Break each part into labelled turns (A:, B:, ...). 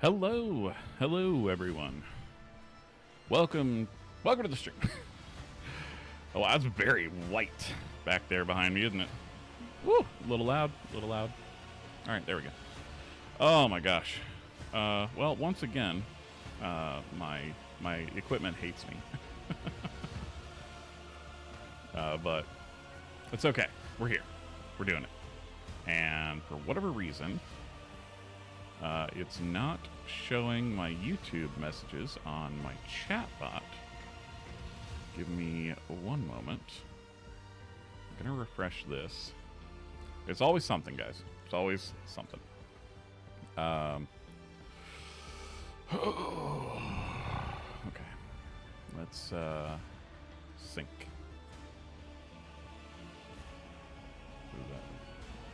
A: Hello, everyone. Welcome to the stream. Oh, that's very white back there behind me, isn't it? Woo, a little loud. All right, there we go. Oh my gosh. Well, once again, my equipment hates me. But it's okay. We're here. We're doing it. And for whatever reason, it's not showing my YouTube messages on my chat bot. Give me one moment. I'm going to refresh this. It's always something, guys. It's always something. Okay. Let's sync.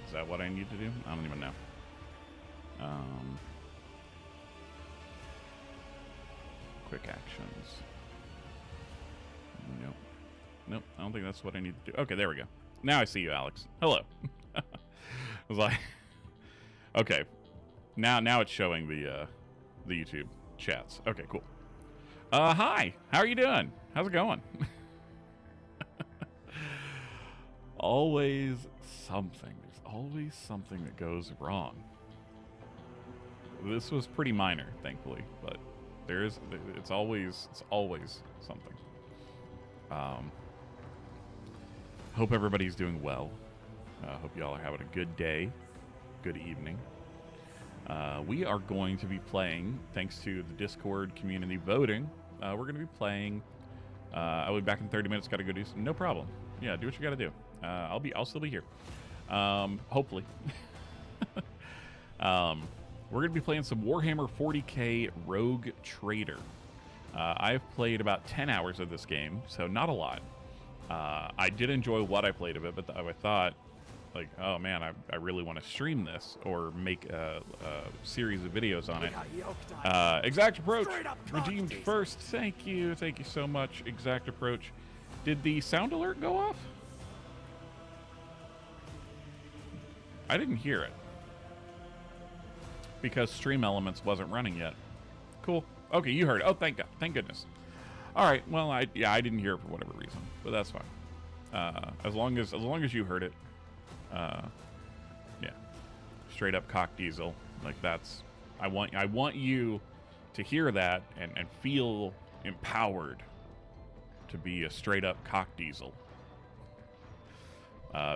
A: Is that what I need to do? I don't even know. Quick actions. Nope, I don't think that's what I need to do. Okay, there we go. Now I see you, Alex. Hello. I was like, okay, now it's showing the YouTube chats. Okay, cool. Hi, how are you doing? How's it going? Always something. There's always something that goes wrong. This was pretty minor, thankfully, but it's always something. Hope everybody's doing well. Hope y'all are having a good day, good evening. We are going to be playing, thanks to the Discord community voting, we're going to be playing, I'll be back in 30 minutes, gotta go do some, no problem. Yeah, do what you gotta do. I'll still be here. Hopefully. We're going to be playing some Warhammer 40k Rogue Trader. I've played about 10 hours of this game, so not a lot. I did enjoy what I played of it, but I thought, like, oh man, I really want to stream this or make a series of videos on it. Exact Approach, redeemed first. Thank you so much, Exact Approach. Did the sound alert go off? I didn't hear it. Because Stream Elements wasn't running yet. Cool. Okay, you heard it. Oh, thank God. Thank goodness. All right. Well, I didn't hear it for whatever reason, but that's fine. As long as you heard it. Yeah. Straight up cock diesel. Like that's. I want you to hear that and feel empowered to be a straight up cock diesel.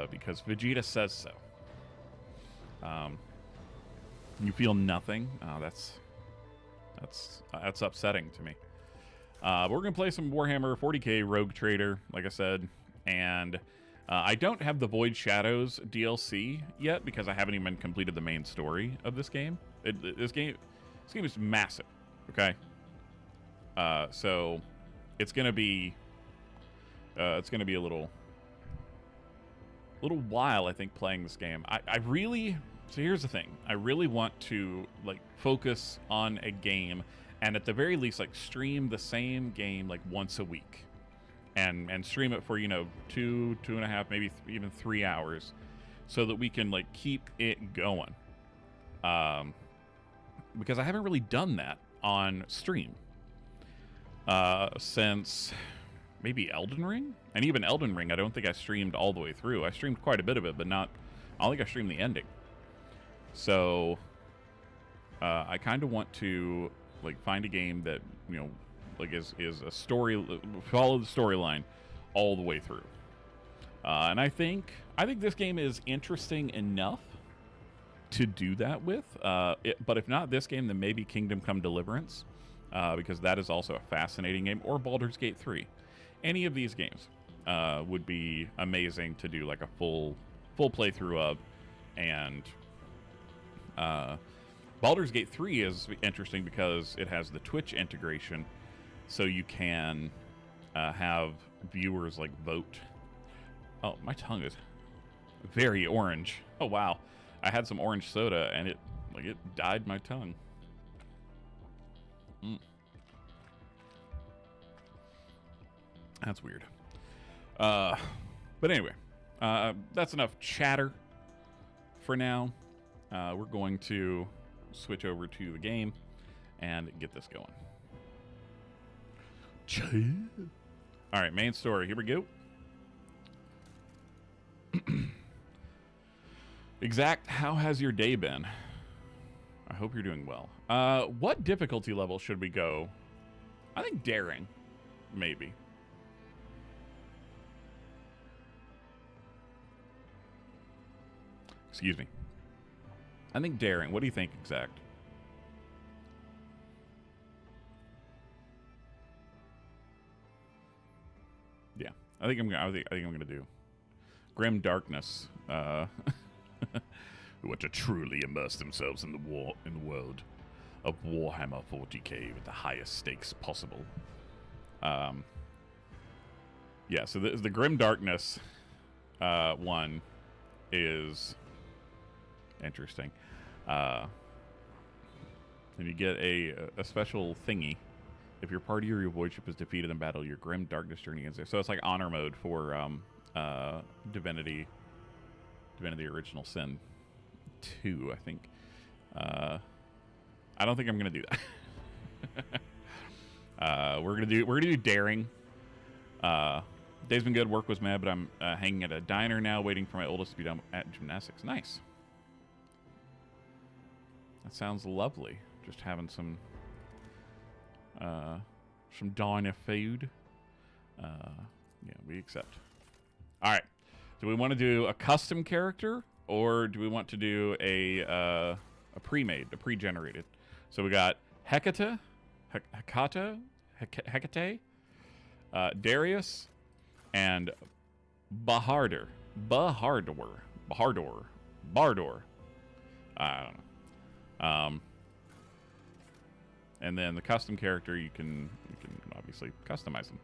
A: Because Vegeta says so. You feel nothing? Oh, that's upsetting to me. But we're gonna play some Warhammer 40k Rogue Trader, like I said, and I don't have the Void Shadows DLC yet because I haven't even completed the main story of this game. This game is massive. Okay, so it's gonna be a little while, I think, playing this game. So here's the thing. I really want to like focus on a game and at the very least like stream the same game like once a week. And stream it for, 2.5, maybe even 3 hours so that we can like keep it going. Because I haven't really done that on stream. Since maybe Elden Ring? And even Elden Ring, I don't think I streamed all the way through. I streamed quite a bit of it, but I don't think I streamed the ending. So, I kind of want to like find a game that like is a story, follow the storyline all the way through. And I think this game is interesting enough to do that with. But if not this game, then maybe Kingdom Come Deliverance, because that is also a fascinating game, or Baldur's Gate 3. Any of these games would be amazing to do like a full playthrough of, and. Baldur's Gate 3 is interesting because it has the Twitch integration, so you can have viewers like vote. Oh, my tongue is very orange. Oh wow, I had some orange soda and it dyed my tongue. That's weird. But anyway, that's enough chatter for now. We're going to switch over to the game. and get this going. All right, main story. Here we go. Exact, how has your day been? I hope you're doing well. What difficulty level should we go? I think daring, maybe. Excuse me. I think daring. What do you think, Exact? Yeah, I think I'm gonna do grim darkness. Who want to truly immerse themselves in the world of Warhammer 40k with the highest stakes possible. Yeah, so the grim darkness one is interesting. And you get a special thingy. If your party or your voidship is defeated in battle, your grim darkness journey ends there. So it's like honor mode for Divinity Original Sin 2, I think. I don't think I'm gonna do that. We're gonna do daring. Day's been good. Work was mad, but I'm hanging at a diner now, waiting for my oldest to be done at gymnastics. Nice. That sounds lovely. Just having some diner food. Yeah, we accept. All right. Do we want to do a custom character, or do we want to do a pre-made, a pre-generated? So we got Hecate, Darius, and Bardor. I don't know. And then the custom character, you can obviously customize them.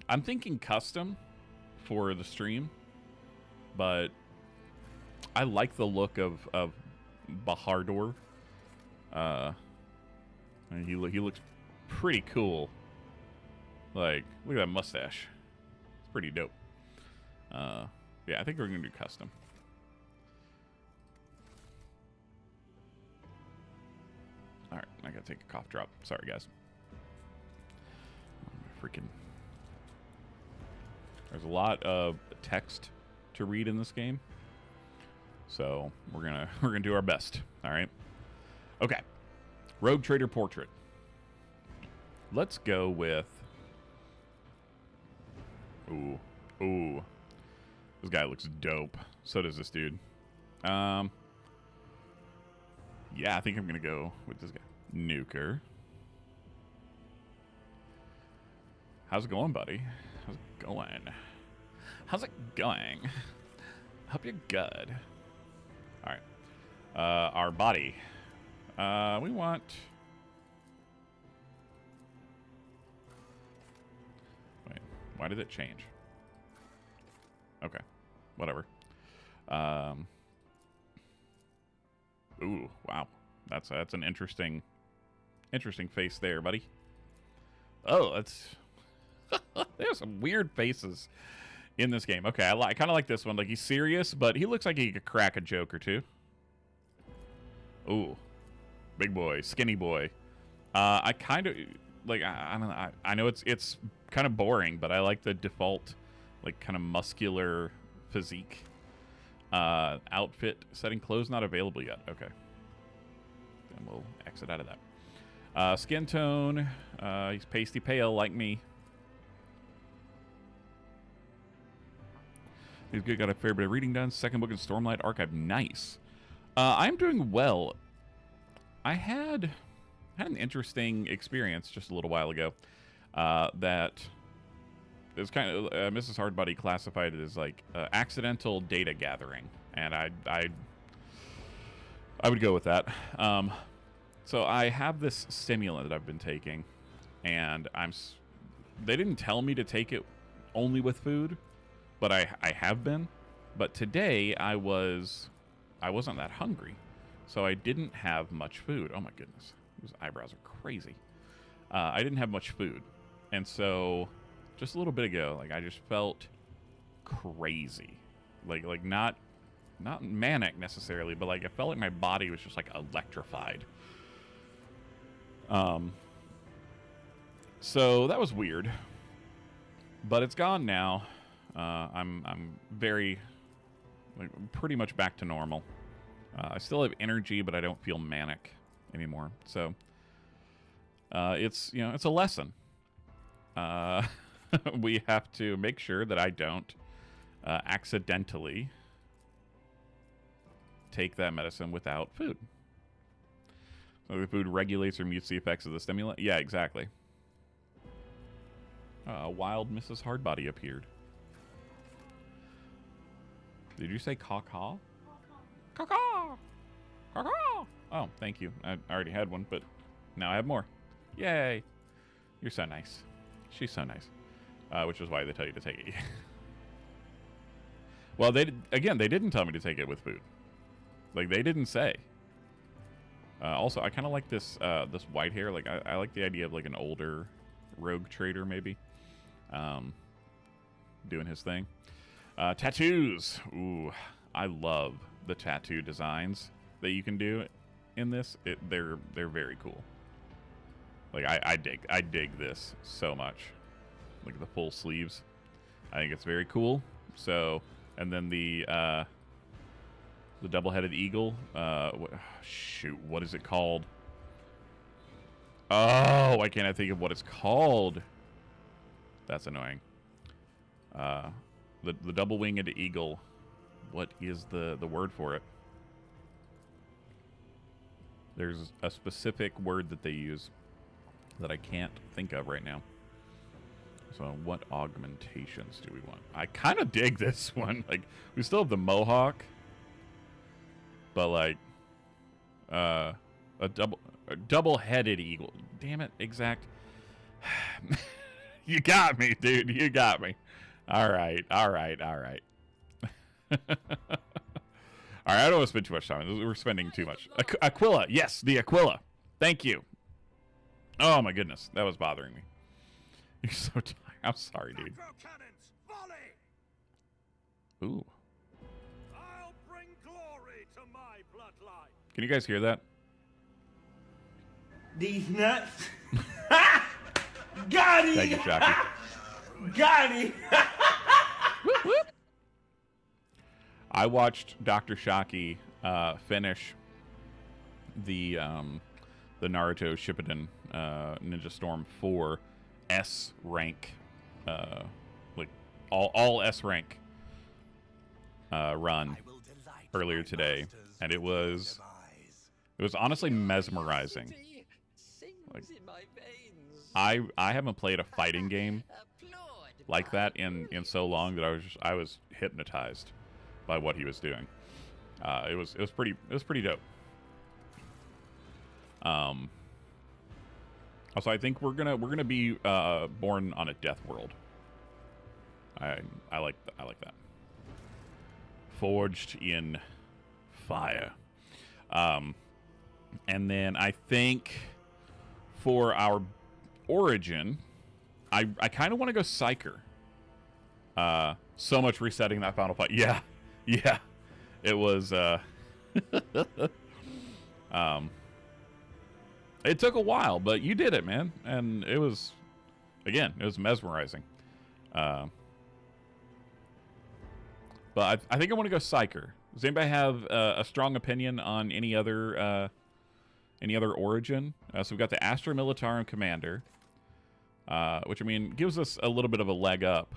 A: I'm thinking custom for the stream, but I like the look of Bardor. And he looks pretty cool. Like, look at that mustache. It's pretty dope. Yeah, I think we're gonna do custom. All right, I gotta take a cough drop. Sorry, guys. Freaking. There's a lot of text to read in this game, so we're gonna do our best. All right. Okay. Rogue Trader Portrait. Let's go with. Ooh. This guy looks dope. So does this dude. Yeah, I think I'm gonna go with this guy. Nuker. How's it going, buddy? How's it going? How's it going? Hope you're good. All right. Our body. We want. Wait. Why did it change? Okay. Whatever. Ooh. Wow. That's an interesting face there, buddy. Oh, that's. There's some weird faces in this game. Okay, I kind of like this one. Like, he's serious, but he looks like he could crack a joke or two. Ooh, big boy, skinny boy. I kind of like. I don't know. I know it's kind of boring, but I like the default, like, kind of muscular physique. Outfit setting clothes not available yet. Okay, then we'll exit out of that. Skin tone. He's pasty pale like me. He's good. Got a fair bit of reading done. Second book in Stormlight Archive. Nice. I'm doing well. I had an interesting experience just a little while ago. That is kind of Mrs. Hardbody classified it as like accidental data gathering, and I would go with that. So I have this stimulant that I've been taking, and they didn't tell me to take it only with food. But I have been. But today I wasn't that hungry. So I didn't have much food. Oh my goodness. Those eyebrows are crazy. I didn't have much food. And so just a little bit ago, like, I just felt crazy. Like not manic necessarily, but like I felt like my body was just like electrified. So that was weird, but it's gone now. I'm very, like, pretty much back to normal. I still have energy, but I don't feel manic anymore. So it's, you know, it's a lesson. We have to make sure that I don't accidentally take that medicine without food. So the food regulates or mutes the effects of the stimulant. Yeah, exactly. Wild Mrs. Hardbody appeared. Did you say caw-caw? Caw-caw! Caw-caw! Oh, thank you. I already had one, but now I have more. Yay! You're so nice. She's so nice. Which is why they tell you to take it. Well, they didn't tell me to take it with food. Like, they didn't say. Also, I kind of like this this white hair. Like, I like the idea of, like, an older rogue trader, maybe. Doing his thing. Tattoos. Ooh, I love the tattoo designs that you can do in this. They're very cool. Like, I dig this so much. Look at the full sleeves. I think it's very cool. So, and then the double-headed eagle. Shoot, what is it called? Oh, why can't I think of what it's called? That's annoying. The double-winged eagle. What is the word for it? There's a specific word that they use that I can't think of right now. So what augmentations do we want? I kind of dig this one. Like, we still have the mohawk, but like a double-headed eagle. Damn it, exact. You got me, dude. You got me. All right. All right. I don't want to spend too much time. We're spending too much. Aquila. Yes, the Aquila. Thank you. Oh, my goodness. That was bothering me. You're so tired. I'm sorry, dude. Ooh.
B: I'll bring glory to my bloodline.
A: Can you guys hear that?
C: These nuts. Got him.
A: Thank you, Shocky.
C: Got him.
A: Whoop, whoop. I watched Dr. Shocky finish the Naruto Shippuden Ninja Storm 4 S rank, like all S rank run earlier today, and it was honestly mesmerizing. Like, I haven't played a fighting game like that in so long that I was hypnotized by what he was doing. It was pretty dope. Also, I think we're gonna be born on a death world. I like that. Forged in fire. And then I think for our origin, I kind of want to go Psyker. So much resetting that final fight. Yeah. It was it took a while, but you did it, man. And it was mesmerizing. But I think I want to go Psyker. Does anybody have a strong opinion on any other origin? So we've got the Astra Militarum Commander, which, I mean, gives us a little bit of a leg up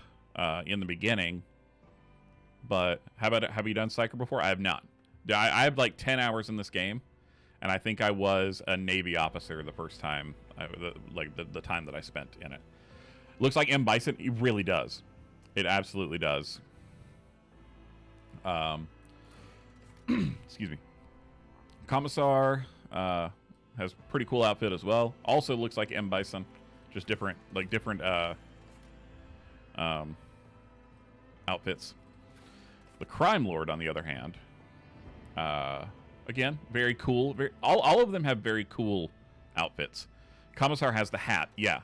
A: in the beginning. But have you done Psyker before? I have not. I have like 10 hours in this game, and I think I was a Navy officer the first time, the time that I spent in it. Looks like M. Bison. It really does. It absolutely does. Excuse me. Commissar has pretty cool outfit as well. Also looks like M. Bison, just different outfits. The Crime Lord, on the other hand, again, very cool. All of them have very cool outfits. Commissar has the hat, yeah,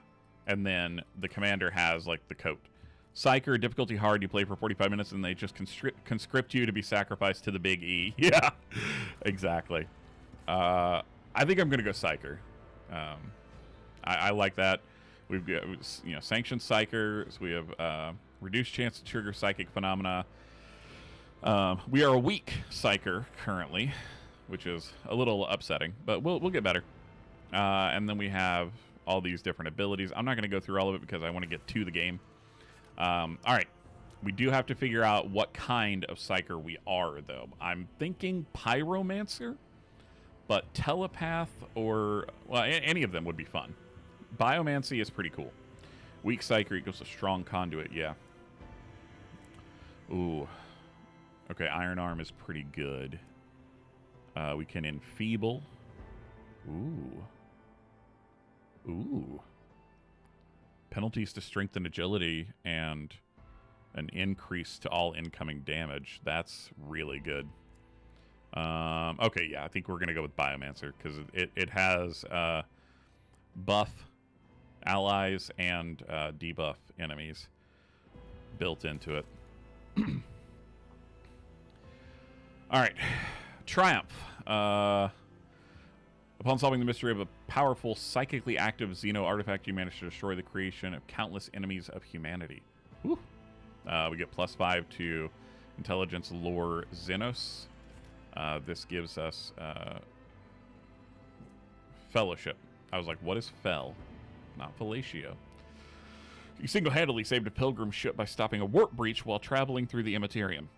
A: and then the commander has like the coat. Psyker, difficulty hard. You play for 45 minutes, and they just conscript you to be sacrificed to the big E. Yeah, exactly. I think I'm gonna go Psyker. I like that. We've got, you know, sanctioned psychers. We have reduced chance to trigger psychic phenomena. We are a weak psyker currently, which is a little upsetting, but we'll get better. And then we have all these different abilities. I'm not going to go through all of it because I want to get to the game. All right. We do have to figure out what kind of psyker we are, though. I'm thinking pyromancer, but telepath or... Well, any of them would be fun. Biomancy is pretty cool. Weak psyker equals a strong conduit, yeah. Ooh. Okay, Iron Arm is pretty good. We can enfeeble. Ooh. Ooh. Penalties to strength and agility and an increase to all incoming damage. That's really good. Okay, yeah, I think we're going to go with Biomancer because it has buff allies and debuff enemies built into it. All right. Triumph. Upon solving the mystery of a powerful, psychically active xeno artifact, you manage to destroy the creation of countless enemies of humanity. Whew. We get +5 to intelligence, lore, xenos. This gives us fellowship. I was like, what is fel? Not fellatio. You single-handedly saved a pilgrim ship by stopping a warp breach while traveling through the Immaterium.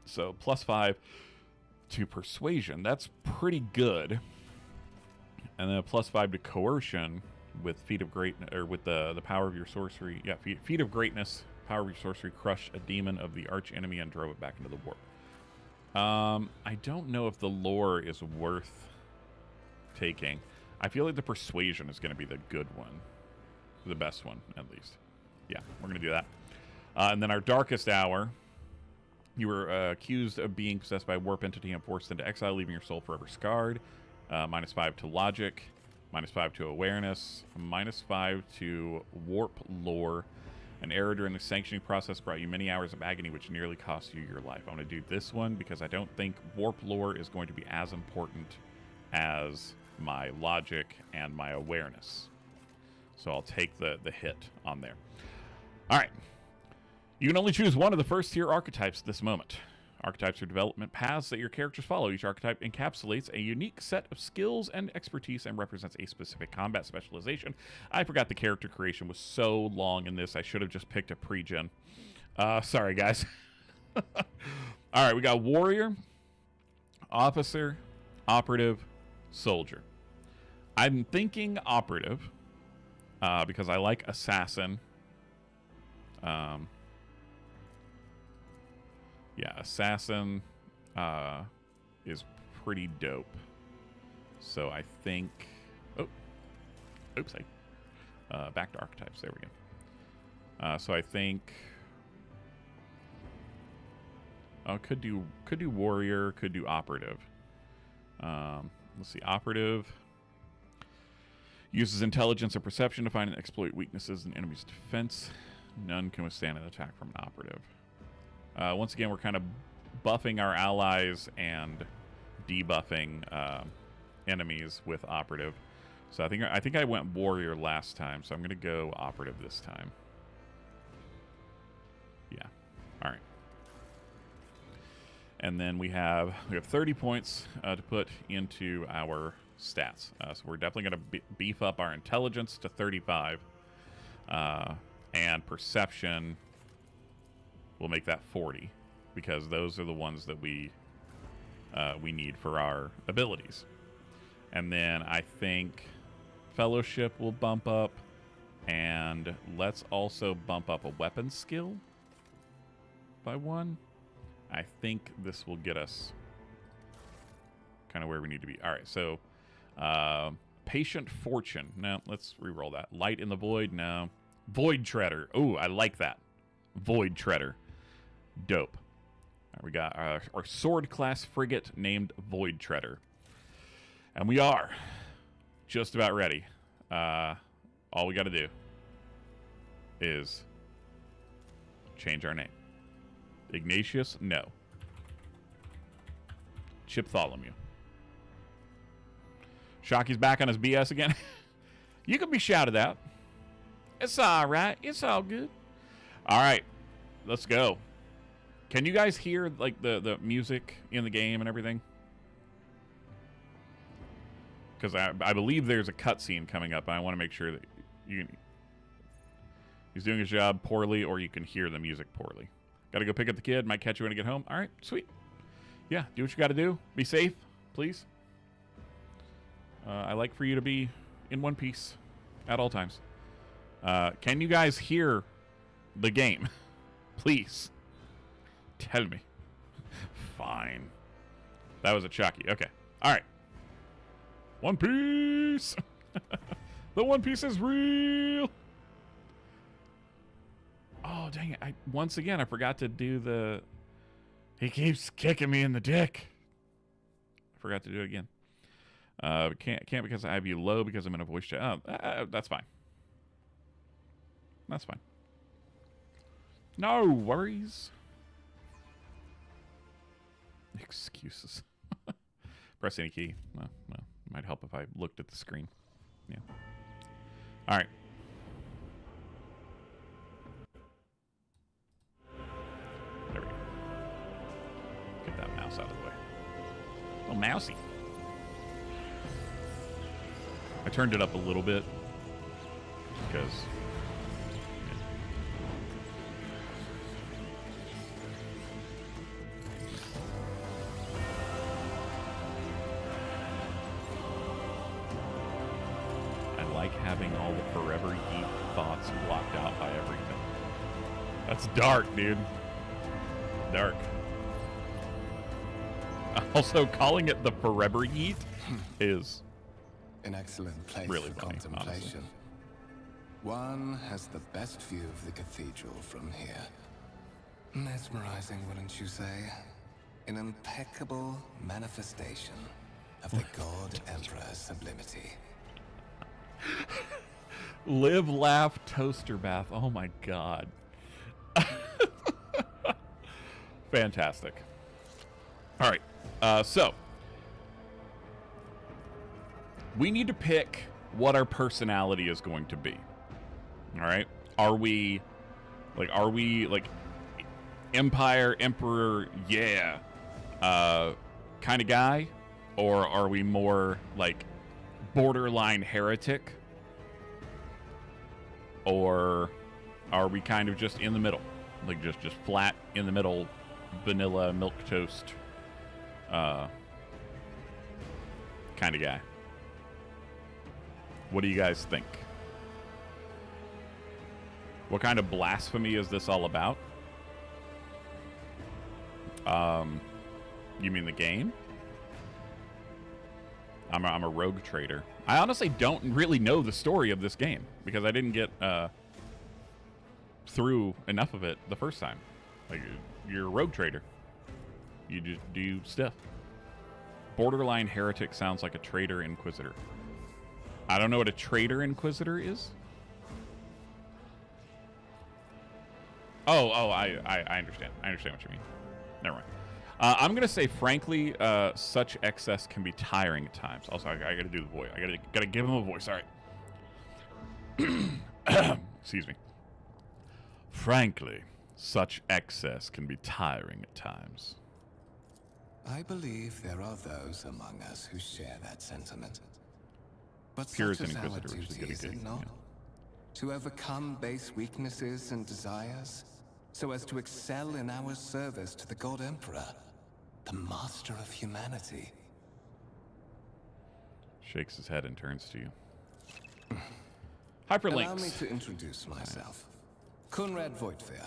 A: So +5 to persuasion. That's pretty good. And then a +5 to coercion with feat of greatness, or with the power of your sorcery. Yeah, feat of greatness. Power of your sorcery crushed a demon of the arch enemy and drove it back into the warp. I don't know if the lore is worth taking. I feel like the persuasion is going to be the good one. The best one, at least. Yeah, we're going to do that. And then our darkest hour. You were accused of being possessed by a warp entity and forced into exile, leaving your soul forever scarred. -5 to logic. -5 to awareness. -5 to warp lore. An error during the sanctioning process brought you many hours of agony, which nearly cost you your life. I'm going to do this one because I don't think warp lore is going to be as important as my logic and my awareness. So I'll take the hit on there. All right. You can only choose one of the first tier archetypes at this moment. Archetypes are development paths that your characters follow. Each archetype encapsulates a unique set of skills and expertise and represents a specific combat specialization. I forgot the character creation was so long in this. I should have just picked a pre-gen. Sorry, guys. All right, we got warrior, officer, operative, soldier. I'm thinking operative because I like assassin. Yeah, assassin is pretty dope. So I think... Oh. Oops. Back to archetypes. There we go. So I think... could do warrior, could do operative. Let's see. Operative uses intelligence or perception to find and exploit weaknesses in enemy's defense. None can withstand an attack from an operative. Once again, we're kind of buffing our allies and debuffing enemies with operative. So I think I went warrior last time, so I'm going to go operative this time. Yeah. All right. And then we have 30 points to put into our stats. So we're definitely going to beef up our intelligence to 35, and perception. We'll make that 40 because those are the ones that we need for our abilities. And then I think fellowship will bump up, and let's also bump up a weapon skill by 1. I think this will get us kind of where we need to be. All right, so patient fortune. No, let's re-roll that. Light in the void. No. Void treader. Ooh, I like that. Void treader. Dope. Right, we got our sword class frigate named Void Treader. And we are just about ready. All we got to do is change our name. Ignatius? No. Chiptholomew. Shocky's back on his BS again. You can be shouted out. It's all right. It's all good. All right. Let's go. Can you guys hear, like, the music in the game and everything? Because I believe there's a cutscene coming up, and I want to make sure that he's doing his job poorly, or you can hear the music poorly. Got to go pick up the kid. Might catch you when I get home. All right, sweet. Yeah, do what you got to do. Be safe, please. I like for you to be in one piece at all times. Can you guys hear the game? Please. Tell me. Fine. That was a Chucky. Okay. All right. One Piece. The One Piece is real. Oh, dang it. Once again, I forgot to do the... He keeps kicking me in the dick. I forgot to do it again. Can't because I have you low because I'm in a voice chat. Oh, that's fine. That's fine. No worries. Excuses. Press any key. Well, might help if I looked at the screen. Yeah. All right. There we go. Get that mouse out of the way. Oh, mousy. I turned it up a little bit because... having all the forever yeet thoughts blocked out by everything. That's dark, dude. Dark. Also, calling it the forever yeet is
D: an excellent place
A: really
D: for
A: funny,
D: contemplation.
A: honestly.
D: One has the best view of the cathedral from here. Mesmerizing, wouldn't you say? An impeccable manifestation of the God Emperor's sublimity.
A: Live, laugh, toaster bath. Oh my god. Fantastic. All right. So we need to pick what our personality is going to be. All right. Are we like Empire, Emperor, yeah, kind of guy? Or are we more like borderline heretic? Or are we kind of just in the middle? Like just flat in the middle, vanilla milquetoast kind of guy? What do you guys think? What kind of blasphemy is this all about? You mean the game? I'm a rogue trader. I honestly don't really know the story of this game because I didn't get through enough of it the first time. Like, you're a rogue trader. You just do stuff. Borderline heretic sounds like a traitor inquisitor. I don't know what a traitor inquisitor is. Oh, I understand. I understand what you mean. Never mind. I'm gonna say, frankly, such excess can be tiring at times. Also, I gotta do the voice. I gotta give him a voice. All right. Excuse me. Frankly, such excess can be tiring at times.
D: I believe there are those among us who share that sentiment. But
A: Puritan
D: such is our
A: Inquisitor, which is
D: duty, is
A: good,
D: it not?
A: yeah.
D: To overcome base weaknesses and desires, so as to excel in our service to the God Emperor, the master of humanity.
A: Shakes his head and turns to you.
D: Allow me
A: Hyperlinks.
D: to introduce myself. Conrad Voigtfear,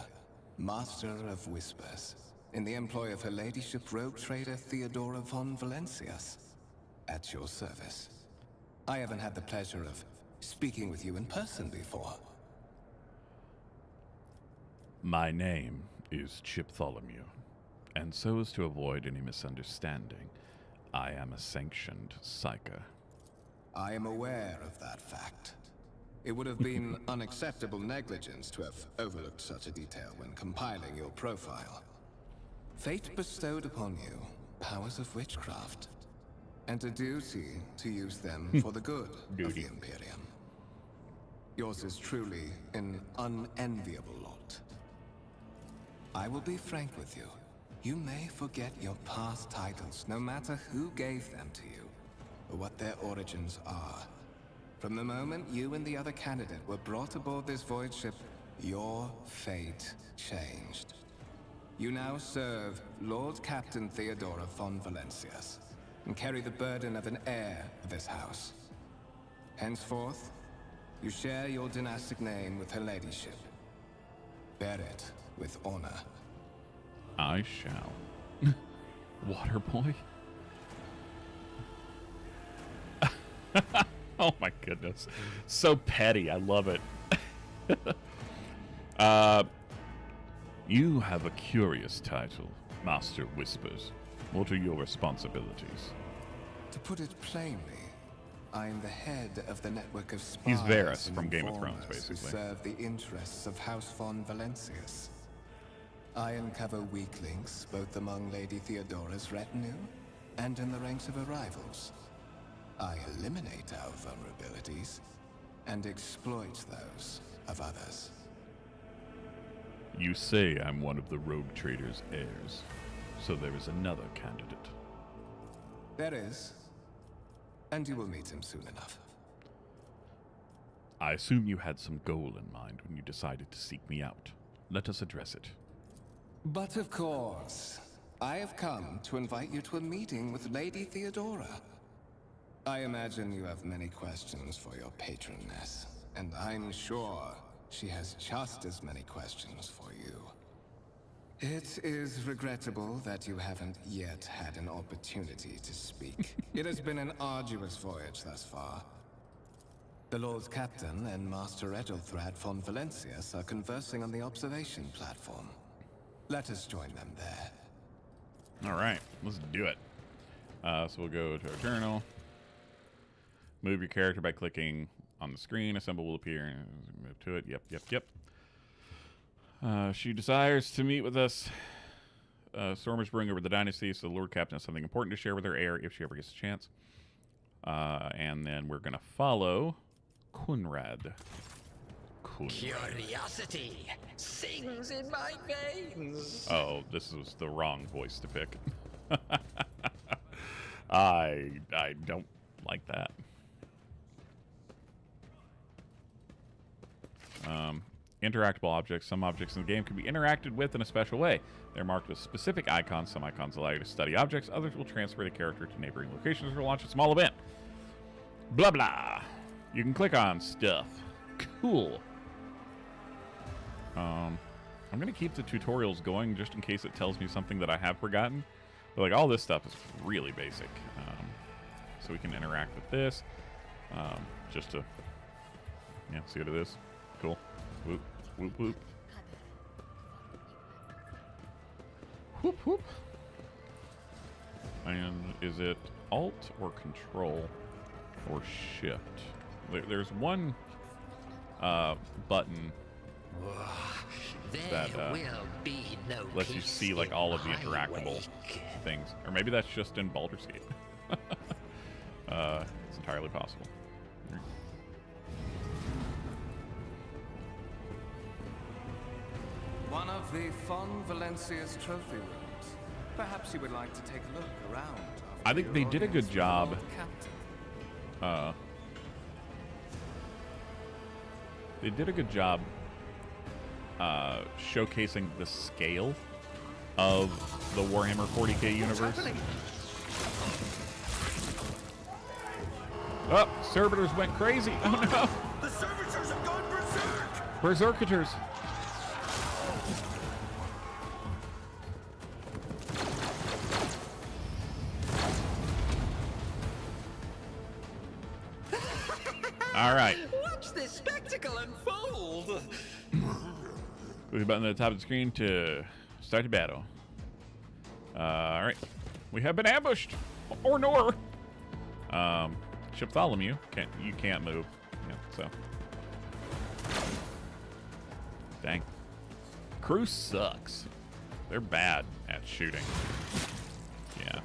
D: Master of Whispers, in the employ of Her Ladyship Rogue Trader Theodora von Valencius. At your service. I haven't had the pleasure of speaking with you in person before.
A: My name is Chip Tholomew, and so as to avoid any misunderstanding, I am a sanctioned psyker.
D: I am aware of that fact. It would have been unacceptable negligence to have overlooked such a detail when compiling your profile. Fate bestowed upon you powers of witchcraft, and a duty to use them for the good of the Imperium. Yours is truly an unenviable lot. I will be frank with you. You may forget your past titles, no matter who gave them to you, or what their origins are. From the moment you and the other candidate were brought aboard this void ship, your fate changed. You now serve Lord Captain Theodora von Valencias, and carry the burden of an heir of this house. Henceforth, you share your dynastic name with her ladyship. Bear it with honor.
A: I shall. Water boy? Oh my goodness. So petty. I love it. You have a curious title, Master Whispers. What are your responsibilities?
D: To put it plainly, I am the head of the network of spies.
A: He's Varys
D: and
A: from Game of Thrones,
D: informers who
A: basically.
D: serve the interests of House von Valencias. I uncover weak links both among Lady Theodora's retinue and in the ranks of her rivals. I eliminate our vulnerabilities and exploit those of others.
A: You say I'm one of the rogue trader's heirs, so there is another candidate.
D: There is, and you will meet him soon enough.
A: I assume you had some goal in mind when you decided to seek me out. Let us address it.
D: But of course, I have come to invite you to a meeting with Lady Theodora. I imagine you have many questions for your patroness, and I'm sure she has just as many questions for you. It is regrettable that you haven't yet had an opportunity to speak. It has been an arduous voyage thus far. The Lord Captain and Master Ethelthrad von Valencias are conversing on the observation platform. Let us join them there.
A: All right, let's do it. So we'll go to our journal. Move your character by clicking on the screen. A symbol will appear and move to it. Yep. She desires to meet with us. Storm is brewing over the dynasty, so the Lord Captain has something important to share with her heir if she ever gets a chance. And then we're going to follow Kunrad.
E: Curiosity sings in my veins.
A: Oh, this was the wrong voice to pick. I don't like that. Interactable objects. Some objects in the game can be interacted with in a special way. They're marked with specific icons. Some icons allow you to study objects. Others will transfer the character to neighboring locations or launch a small event. Blah, blah. You can click on stuff. Cool. I'm going to keep the tutorials going just in case it tells me something that I have forgotten. But like all this stuff is really basic. So we can interact with this. Just to, see what it is. Cool. Whoop, whoop, whoop. Whoop, whoop. And is it Alt or Control or Shift? There's one button that
E: be no
A: lets you see like all of the interactable things. Or maybe that's just in Baldur's Gate. It's entirely possible.
D: One of the von Valencia's trophy rooms. Perhaps you would like to take a look around.
A: I think they did a good job. They did a good job showcasing the scale of the Warhammer 40k universe. Oh, servitors went crazy. Oh no.
B: The servitors have gone berserk!
A: Berserkitors. All right.
E: Watch this spectacle unfold.
A: Click the button at the top of the screen to start the battle. All right. We have been ambushed. Or nor. Shiptholomew. You can't move. Yeah, so. Dang. Crew sucks. They're bad at shooting. Yeah.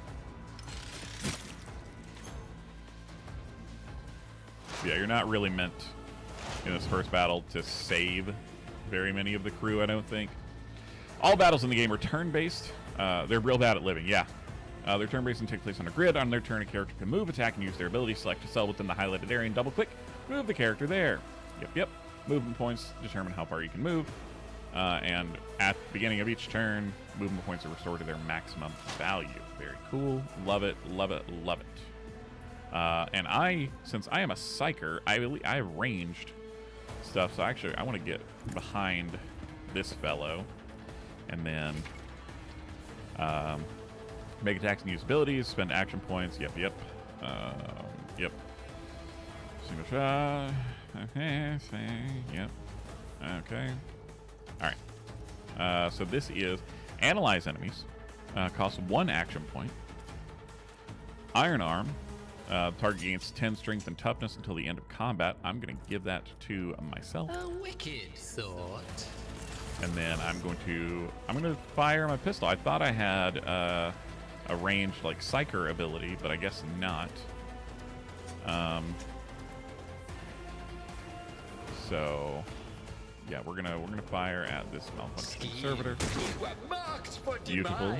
A: Yeah, you're not really meant in this first battle to save very many of the crew, I don't think. All battles in the game are turn-based. They're real bad at living, yeah. They're turn-based and take place on a grid. On their turn, a character can move, attack, and use their ability. Select a cell within the highlighted area and double-click. Move the character there. Yep. Movement points determine how far you can move. And at the beginning of each turn, movement points are restored to their maximum value. Very cool. Love it. And since I am a psyker, I have ranged stuff. So actually, I want to get behind this fellow. And then make attacks and use abilities, spend action points. Yep. Single shot. Okay. Yep. Okay. All right. So this is analyze enemies. Costs 1 action point. Iron Arm. Target gains 10 strength and toughness until the end of combat. I'm going to give that to myself.
E: A wicked thought.
A: And then I'm going to fire my pistol. I thought I had a ranged like psyker ability, but I guess not. So yeah, we're gonna fire at this malfunctioning servitor. Beautiful.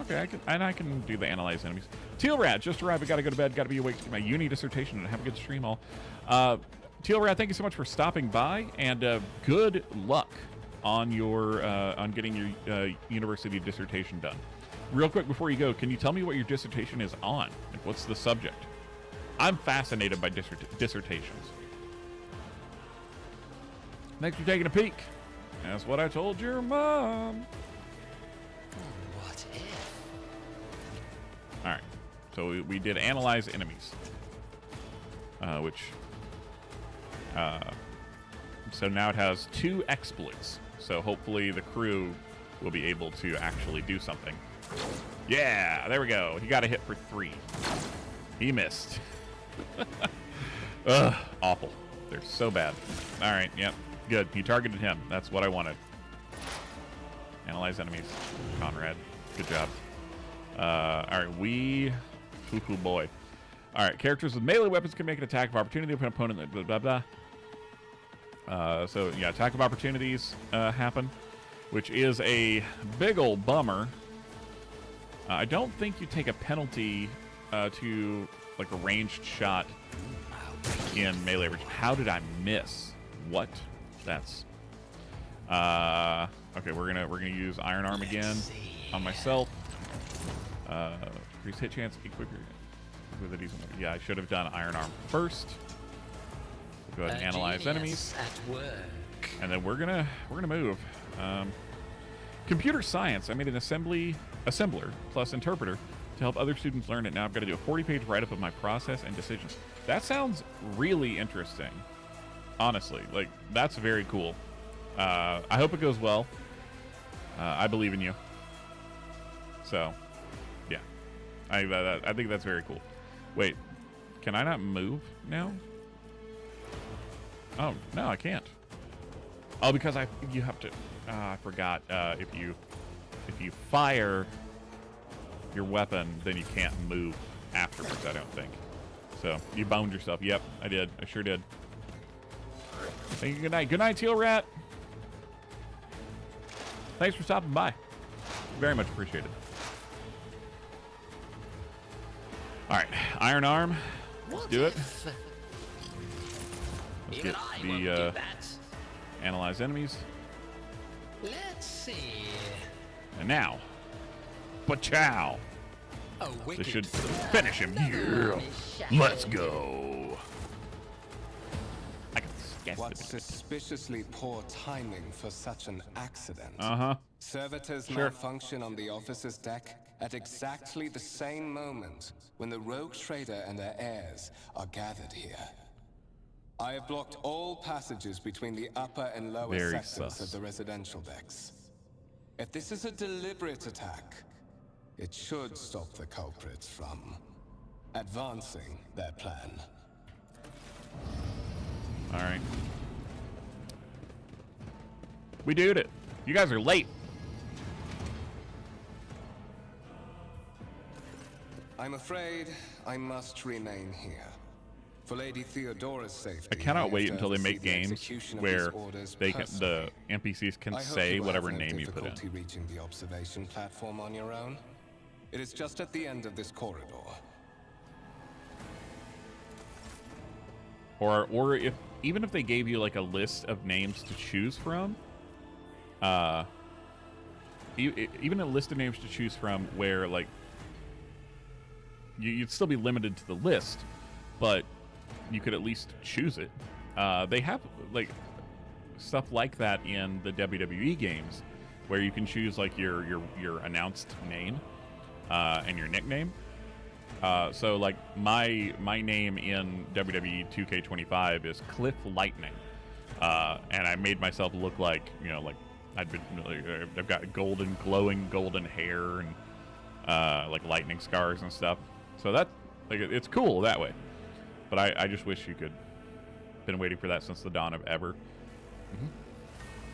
A: Okay, I can do the analyze enemies. Teal Rat just arrived. I gotta go to bed. Gotta be awake to get my uni dissertation and have a good stream all. Teal Rat, thank you so much for stopping by, and good luck on your on getting your university dissertation done. Real quick before you go, can you tell me what your dissertation is on? Like, what's the subject? I'm fascinated by dissertations. Thanks for taking a peek. That's what I told your mom.
E: What if?
A: All right, so we did analyze enemies, so now it has 2 exploits. So hopefully the crew will be able to actually do something. Yeah, there we go. He got a hit for 3. He missed. Ugh, awful. They're so bad. All right, yep. Good. He targeted him. That's what I wanted. Analyze enemies. Conrad. Good job. All right, Hoo-hoo boy. All right, characters with melee weapons can make an attack of opportunity if an opponent... Blah, blah, blah. So, yeah, attack of opportunities happen, which is a big old bummer. I don't think you take a penalty to, like, a ranged shot in melee range. How did I miss? What? That's okay. We're gonna use Iron Arm again on myself. Increase hit chance. Quicker. Yeah, I should have done Iron Arm first. Go ahead and analyze enemies.
E: At work.
A: And then we're gonna move. Computer science. I made an assembler plus interpreter to help other students learn it. Now I've got to do a 40-page write-up of my process and decisions. That sounds really interesting. Honestly, like, that's very cool. I hope it goes well. I believe in you. So, yeah. I think that's very cool. Wait, can I not move now? Oh, no, I can't. Oh, because you have to... I forgot. If you fire your weapon, then you can't move afterwards, I don't think. So, you boned yourself. Yep, I did. I sure did. Thank you. Good night. Good night, Teal Rat. Thanks for stopping by. Very much appreciated. All right, Iron Arm. Let's do it. Let's get the analyze enemies.
E: Let's see.
A: And now, Pachow. This should finish him. Yeah. Let's go.
D: What suspiciously poor timing for such an accident. Servitors
A: Sure.
D: malfunction on the officer's deck at exactly the same moment when the rogue trader and her heirs are gathered here. I have blocked all passages between the upper and lower
A: Very
D: sectors
A: sus.
D: of the residential decks. If this is a deliberate attack, it should stop the culprits from advancing their plan.
A: All right. We did it. You guys are late.
D: I'm afraid I must remain here. For Lady Theodora's safety,
A: I cannot
D: we
A: wait
D: have to
A: until they make
D: oversee the
A: games
D: execution of
A: where
D: these orders
A: they can, the
D: personally.
A: NPCs can
D: I hope
A: say
D: you will
A: whatever
D: have no
A: name you put in.
D: difficulty reaching the observation platform on your own. It is just at the end of this corridor.
A: Or if even if they gave you like a list of names to choose from, even a list of names to choose from where like you'd still be limited to the list, but you could at least choose it. They have like stuff like that in the WWE games, where you can choose like your announced name and your nickname. So like my name in WWE 2K25 is Cliff Lightning, and I made myself look like, you know, like I've got glowing golden hair and like lightning scars and stuff. So that like it's cool that way. But I just wish you could been waiting for that since the dawn of ever.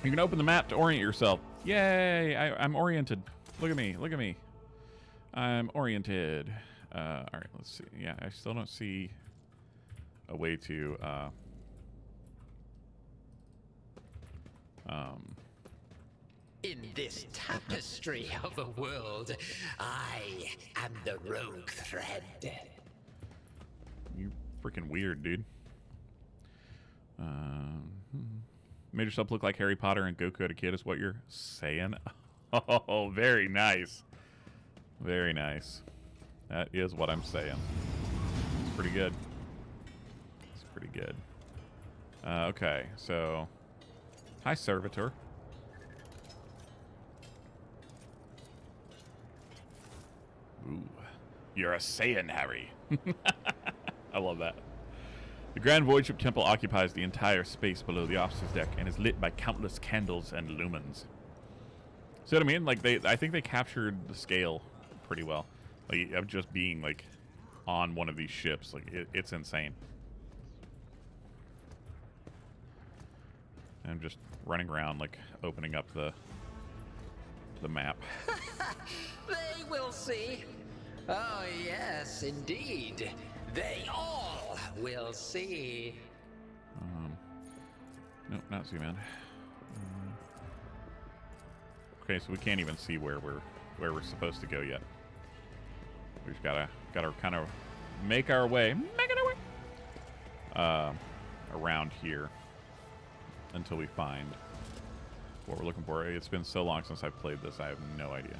A: You can open the map to orient yourself. Yay! I'm oriented. Look at me. Look at me. I'm oriented. All right, let's see. Yeah, I still don't see a way to
E: In this tapestry of a world, I am the rogue thread.
A: You freaking weird, dude. Made yourself look like Harry Potter and Goku as a kid is what you're saying? Oh, very nice. Very nice. That is what I'm saying. It's pretty good. It's pretty good. Okay, so... Hi, Servitor. Ooh. You're a Saiyan, Harry. I love that. The Grand Voidship Temple occupies the entire space below the officer's deck and is lit by countless candles and lumens. See what I mean? Like I think they captured the scale pretty well, like of just being like on one of these ships. Like it's insane. I'm just running around, like opening up the map.
E: They will see. Oh yes, indeed. They all will see.
A: Nope, not zoom in. Okay, so we can't even see where we're supposed to go yet. We just gotta kind of make our way, around here until we find what we're looking for. It's been so long since I've played this, I have no idea.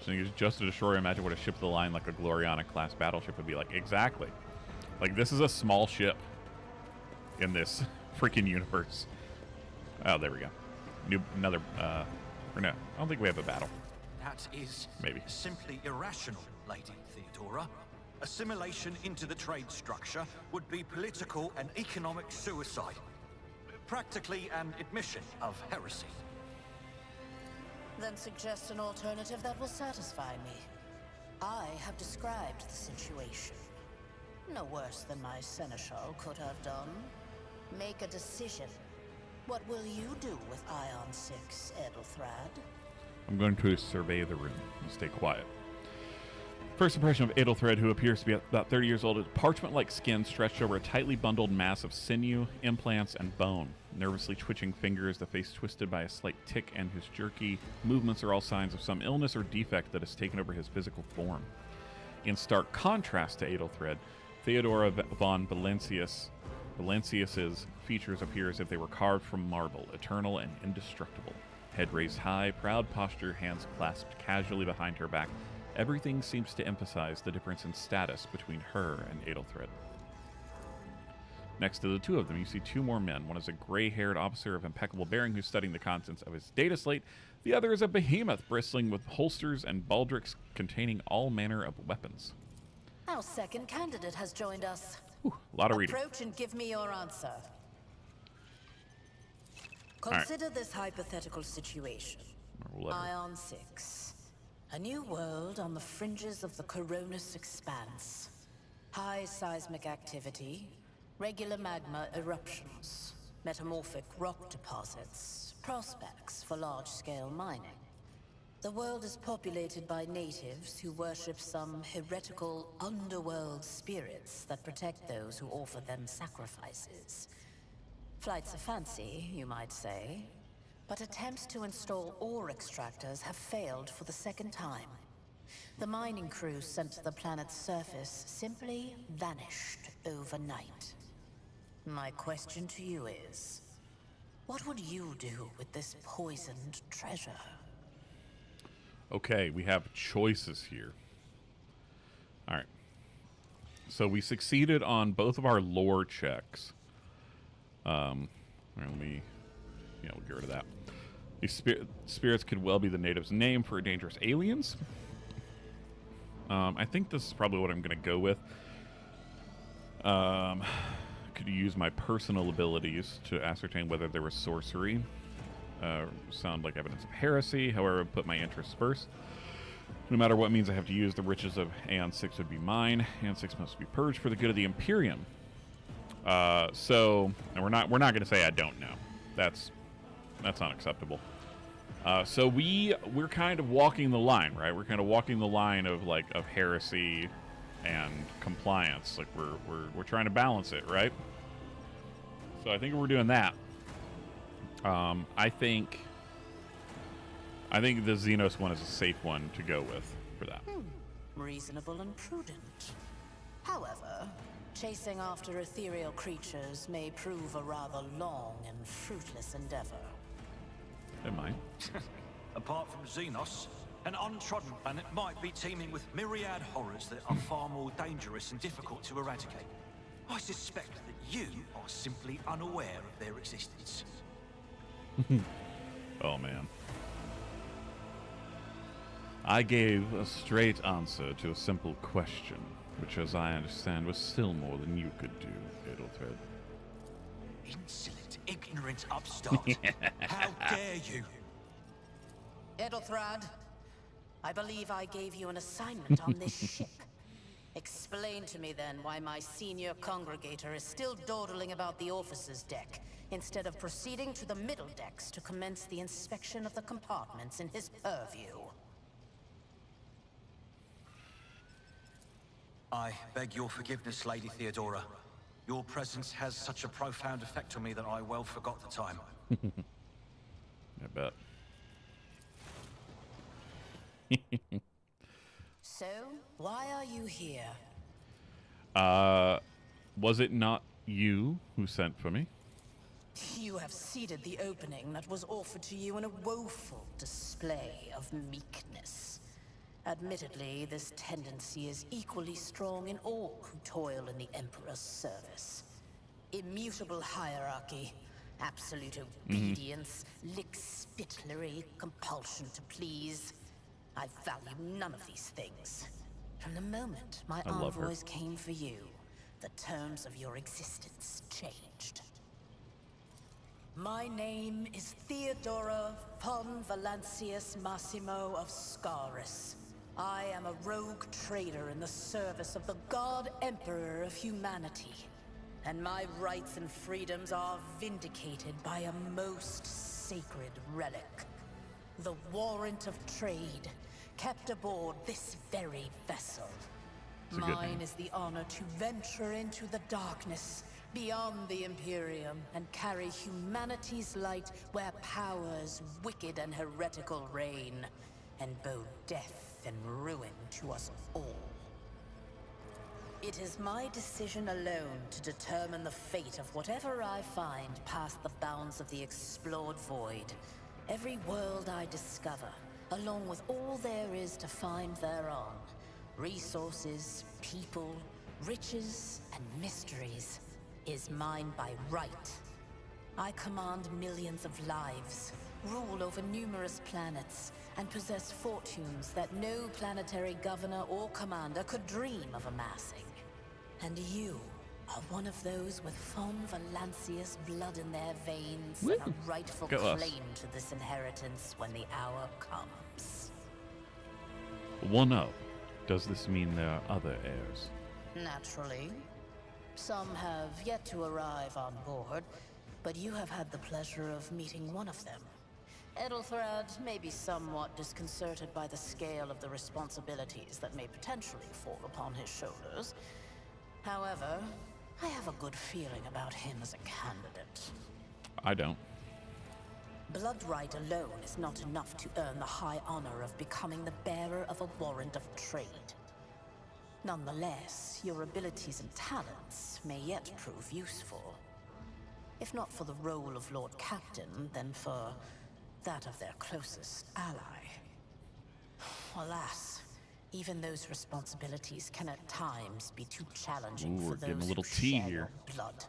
A: So just a destroyer, imagine what a ship of the line like a Gloriana class battleship would be like. Exactly. Like this is a small ship in this freaking universe. Oh, there we go. Another, or no, I don't think we have a battle.
B: That is
A: Maybe.
B: simply irrational, Lady Theodora. Assimilation into the trade structure would be political and economic suicide. Practically an admission of heresy.
F: Then suggest an alternative that will satisfy me. I have described the situation. No worse than my seneschal could have done. Make a decision. What will you do with Ion 6, Edelthrad?
A: I'm going to survey the room and stay quiet. First impression of Edelthred, who appears to be about 30 years old, is parchment-like skin stretched over a tightly bundled mass of sinew, implants, and bone. Nervously twitching fingers, the face twisted by a slight tic, and his jerky movements are all signs of some illness or defect that has taken over his physical form. In stark contrast to Edelthred, Theodora von Valencius's features appear as if they were carved from marble, eternal and indestructible. Head raised high, proud posture, hands clasped casually behind her back. Everything seems to emphasize the difference in status between her and Edelthred. Next to the two of them, you see two more men. One is a gray-haired officer of impeccable bearing who's studying the contents of his data slate. The other is a behemoth bristling with holsters and baldricks containing all manner of weapons.
F: Our second candidate has joined us.
A: Whew, a lot of reading.
F: Approach and give me your answer. Consider this hypothetical situation. Ion 6. A new world on the fringes of the Koronus Expanse. High seismic activity, regular magma eruptions, metamorphic rock deposits, prospects for large-scale mining. The world is populated by natives who worship some heretical underworld spirits that protect those who offer them sacrifices. Flights of fancy, you might say, but attempts to install ore extractors have failed for the second time. The mining crews sent to the planet's surface simply vanished overnight. My question to you is, what would you do with this poisoned treasure?
A: Okay, we have choices here. All right. So we succeeded on both of our lore checks. All right, let me, we'll get rid of that. These spirits could well be the natives' name for dangerous aliens. I think this is probably what I'm going to go with. Could use my personal abilities to ascertain whether there was sorcery. Sound like evidence of heresy. However, I put my interests first. No matter what means I have to use, the riches of Aeon 6 would be mine. Aeon 6 must be purged for the good of the Imperium. And we're not going to say I don't know. That's not acceptable. So we're kind of walking the line, right? We're kind of walking the line of heresy and compliance. Like we're trying to balance it, right? So I think we're doing that. I think the Xenos one is a safe one to go with for that.
F: Reasonable and prudent. However, chasing after ethereal creatures may prove a rather long and fruitless endeavor.
A: It might.
B: Apart from Xenos, an untrodden planet might be teeming with myriad horrors that are far more dangerous and difficult to eradicate. I suspect that you are simply unaware of their existence.
A: Oh, man. I gave a straight answer to a simple question, which, as I understand, was still more than you could do, Edelthred.
B: Insolent, ignorant upstart. How dare you?
F: Edelthrad, I believe I gave you an assignment on this ship. Explain to me then why my senior congregator is still dawdling about the officer's deck, instead of proceeding to the middle decks to commence the inspection of the compartments in his purview.
B: I beg your forgiveness, Lady Theodora. Your presence has such a profound effect on me that I well forgot the time.
A: I bet.
F: So, why are you here?
A: Was it not you who sent for me?
F: You have ceded the opening that was offered to you in a woeful display of meekness. Admittedly, this tendency is equally strong in all who toil in the Emperor's service. Immutable hierarchy, absolute obedience, lick-spittlery, compulsion to please. I value none of these things. From the moment my envoys came for you, the terms of your existence changed. My name is Theodora von Valancius Massimo of Scaris. I am a rogue trader in the service of the God Emperor of humanity. And my rights and freedoms are vindicated by a most sacred relic. The warrant of trade, kept aboard this very vessel. Mine is the honor to venture into the darkness, beyond the Imperium, and carry humanity's light where powers wicked and heretical reign, and bow death and ruin to us all. It is my decision alone to determine the fate of whatever I find past the bounds of the explored void. Every world I discover, along with all there is to find thereon, resources, people, riches, and mysteries, is mine by right. I command millions of lives, rule over numerous planets, and possess fortunes that no planetary governor or commander could dream of amassing. And you are one of those with von Valancius blood in their veins and a rightful claim to this inheritance when the hour comes.
A: One of. Does this mean there are other heirs?
F: Naturally. Some have yet to arrive on board, but you have had the pleasure of meeting one of them. Ethelthrad may be somewhat disconcerted by the scale of the responsibilities that may potentially fall upon his shoulders. However, I have a good feeling about him as a candidate.
A: I don't.
F: Blood right alone is not enough to earn the high honor of becoming the bearer of a warrant of trade. Nonetheless, your abilities and talents may yet prove useful. If not for the role of Lord Captain, then for that of their closest ally. Alas, even those responsibilities can at times be too challenging
A: Ooh,
F: for
A: we're getting
F: those
A: a little
F: who
A: tea
F: share
A: here.
F: your blood.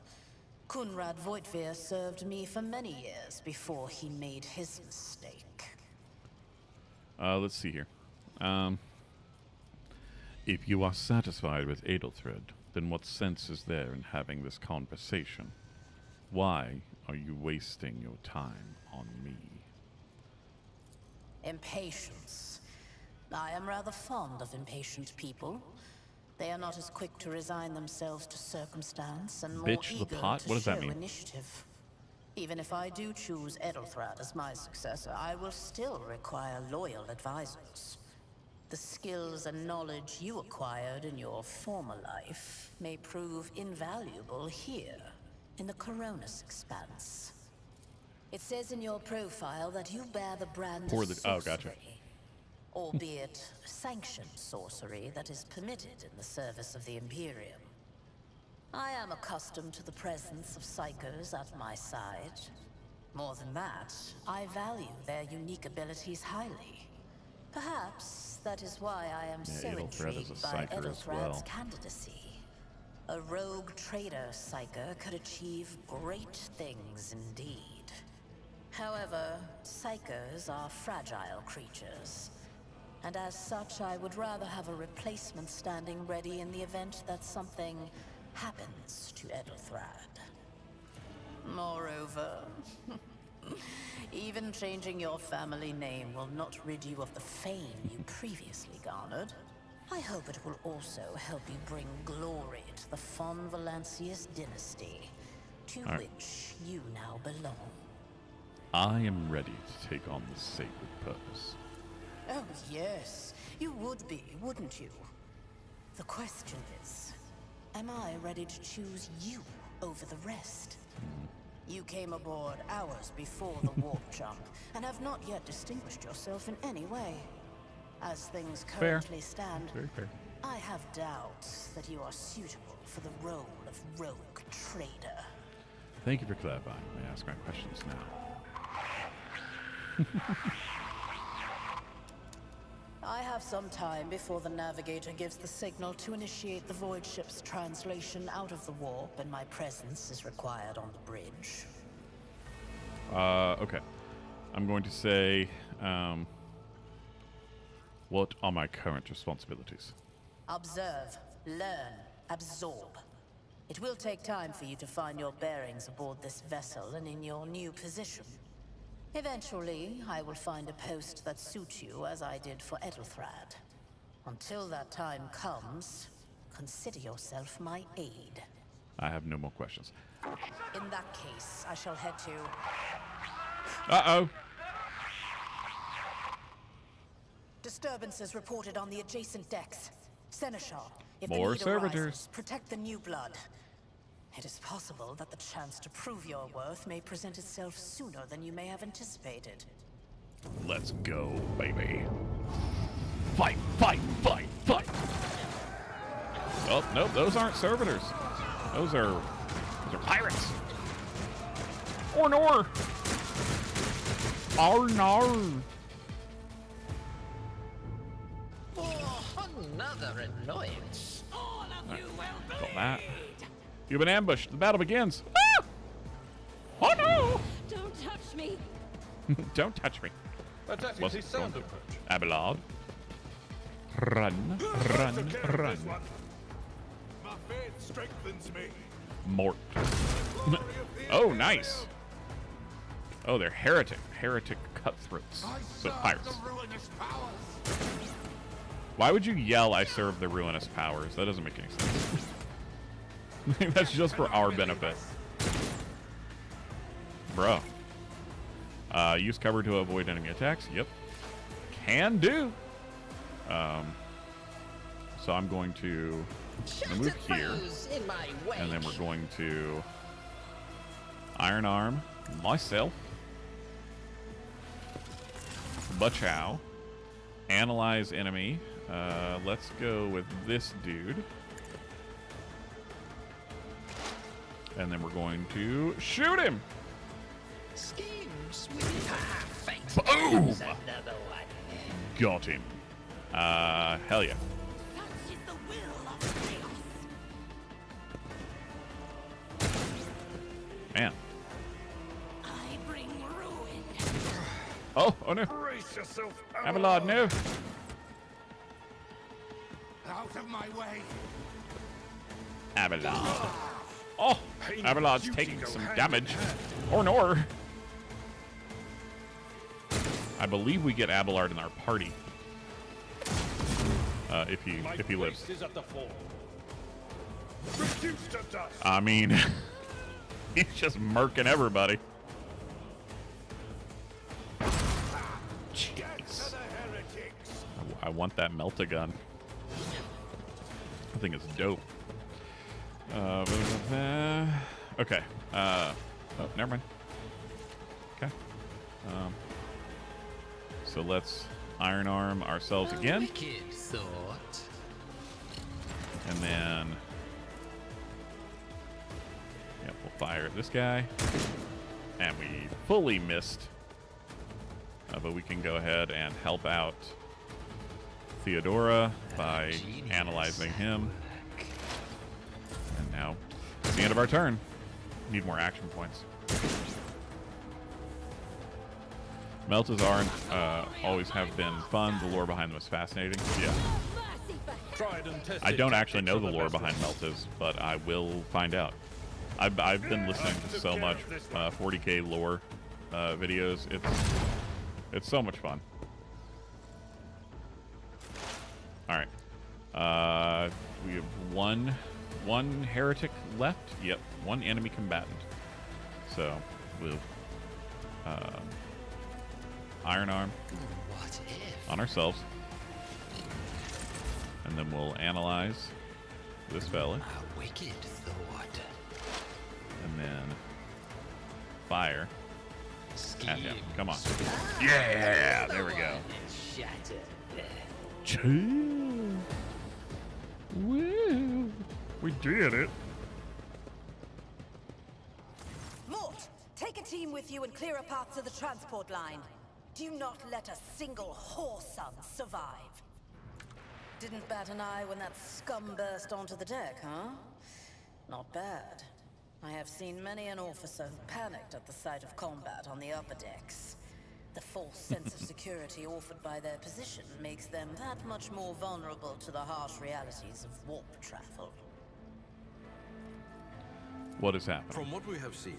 F: Kunrad Voidfear served me for many years before he made his mistake.
A: Let's see here. If you are satisfied with Adelthred, then what sense is there in having this conversation? Why are you wasting your time on me?
F: Impatience. I am rather fond of impatient people. They are not as quick to resign themselves to circumstance and more
A: Bitch the
F: eager
A: pot?
F: to
A: What does that
F: show
A: mean?
F: initiative. Even if I do choose Ethelthrad as my successor, I will still require loyal advisors. The skills and knowledge you acquired in your former life may prove invaluable here, in the Koronus Expanse. It says in your profile that you bear the brand
A: Pour
F: of
A: the-
F: sorcery,
A: oh, gotcha.
F: albeit sanctioned sorcery that is permitted in the service of the Imperium. I am accustomed to the presence of psychers at my side. More than that, I value their unique abilities highly. Perhaps that is why I am so
A: Adelthred is a
F: intrigued by
A: psyker as
F: Edelthrad's
A: well.
F: candidacy. A rogue trader psyker could achieve great things indeed. However, psychers are fragile creatures, and as such I would rather have a replacement standing ready in the event that something happens to Edelthrad. Moreover, even changing your family name will not rid you of the fame you previously garnered. I hope it will also help you bring glory to the von Valancius dynasty, to which you now belong.
A: I am ready to take on this sacred purpose.
F: Oh yes, you would be, wouldn't you? The question is, am I ready to choose you over the rest? You came aboard hours before the warp jump, and have not yet distinguished yourself in any way. As things
A: Fair.
F: currently stand,
A: Very fair.
F: I have doubts that you are suitable for the role of rogue trader.
A: Thank you for clarifying. May I ask my questions now?
F: I have some time before the navigator gives the signal to initiate the void ship's translation out of the warp, and my presence is required on the bridge.
A: Okay. I'm going to say, what are my current responsibilities?
F: Observe, learn, absorb. It will take time for you to find your bearings aboard this vessel and in your new position. Eventually, I will find a post that suits you as I did for Ethelthrad. Until that time comes, consider yourself my aide.
A: I have no more questions.
F: In that case, I shall head to...
A: Uh-oh.
F: Disturbances reported on the adjacent decks. Seneschal, if
A: More
F: the need
A: servitors.
F: arises, protect the new blood. It is possible that the chance to prove your worth may present itself sooner than you may have anticipated.
A: Let's go, baby. Fight, fight, fight, fight! Oh, nope, those aren't servitors. Those are pirates. Or nor. Or nor.
E: Another annoyance.
B: All of you will
A: Got that. You've been ambushed. The battle begins. Ah! Oh no!
G: Don't touch me!
A: Don't touch me.
H: That's actually
A: Wasn't
H: sound
A: going to.
H: approach.
A: Abelard. Run, run, run.
H: My faith strengthens me.
A: Mort. Oh, nice. Oh, they're heretic cutthroats. So pirates. Why would you yell, I serve the ruinous powers? That doesn't make any sense. That's just for our benefit. Bruh. Use cover to avoid enemy attacks. Yep. Can do. So I'm going to move here.
E: In my way.
A: And then we're going to Iron Arm myself. Bachow. Analyze enemy. Let's go with this dude. And then we're going to shoot him.
E: Schemes with fate.
A: Boom!
E: Another one.
A: Got him. Hell yeah.
F: Such is the will of chaos.
A: Man.
F: I bring ruin.
A: Oh no.
H: Brace yourself.
A: Abelard, no.
H: Out of my way.
A: Abelard. Oh, Abelard's taking some damage. Or nor. I believe we get Abelard in our party. If he lives.
H: Is at the fall. Reduced to dust.
A: I mean, he's just murking everybody. Jeez. I want that melt-a-gun. I think it's dope. Okay. Oh, never mind. Okay. So let's Iron Arm ourselves again.
E: Wicked thought.
A: And then... Yep, we'll fire at this guy. And we fully missed. But we can go ahead and help out Theodora by analyzing him. And now it's the end of our turn. Need more action points. Meltas are always have been fun. The lore behind them is fascinating. Yeah.
H: Tried and tested
A: I don't actually know the
H: tactics
A: lore
H: of the
A: behind
H: best
A: Meltas, but I will find out. I've been listening to so much 40k lore videos. It's so much fun. All right. We have one heretic left. Yep, one enemy combatant. So we'll Iron Arm
E: What if?
A: on ourselves, and then we'll analyze this fella,
E: A wicked thought.
A: and then fire at him. Come on.
E: Ah,
A: Yeah, there we go.
E: Shattered.
A: Chill. Woo! We did it.
F: Mort, take a team with you and clear a path to the transport line. Do not let a single whoreson survive. Didn't bat an eye when that scum burst onto the deck, huh? Not bad. I have seen many an officer who panicked at the sight of combat on the upper decks. The false sense of security offered by their position makes them that much more vulnerable to the harsh realities of warp travel.
A: What has happened?
G: From what we have seen,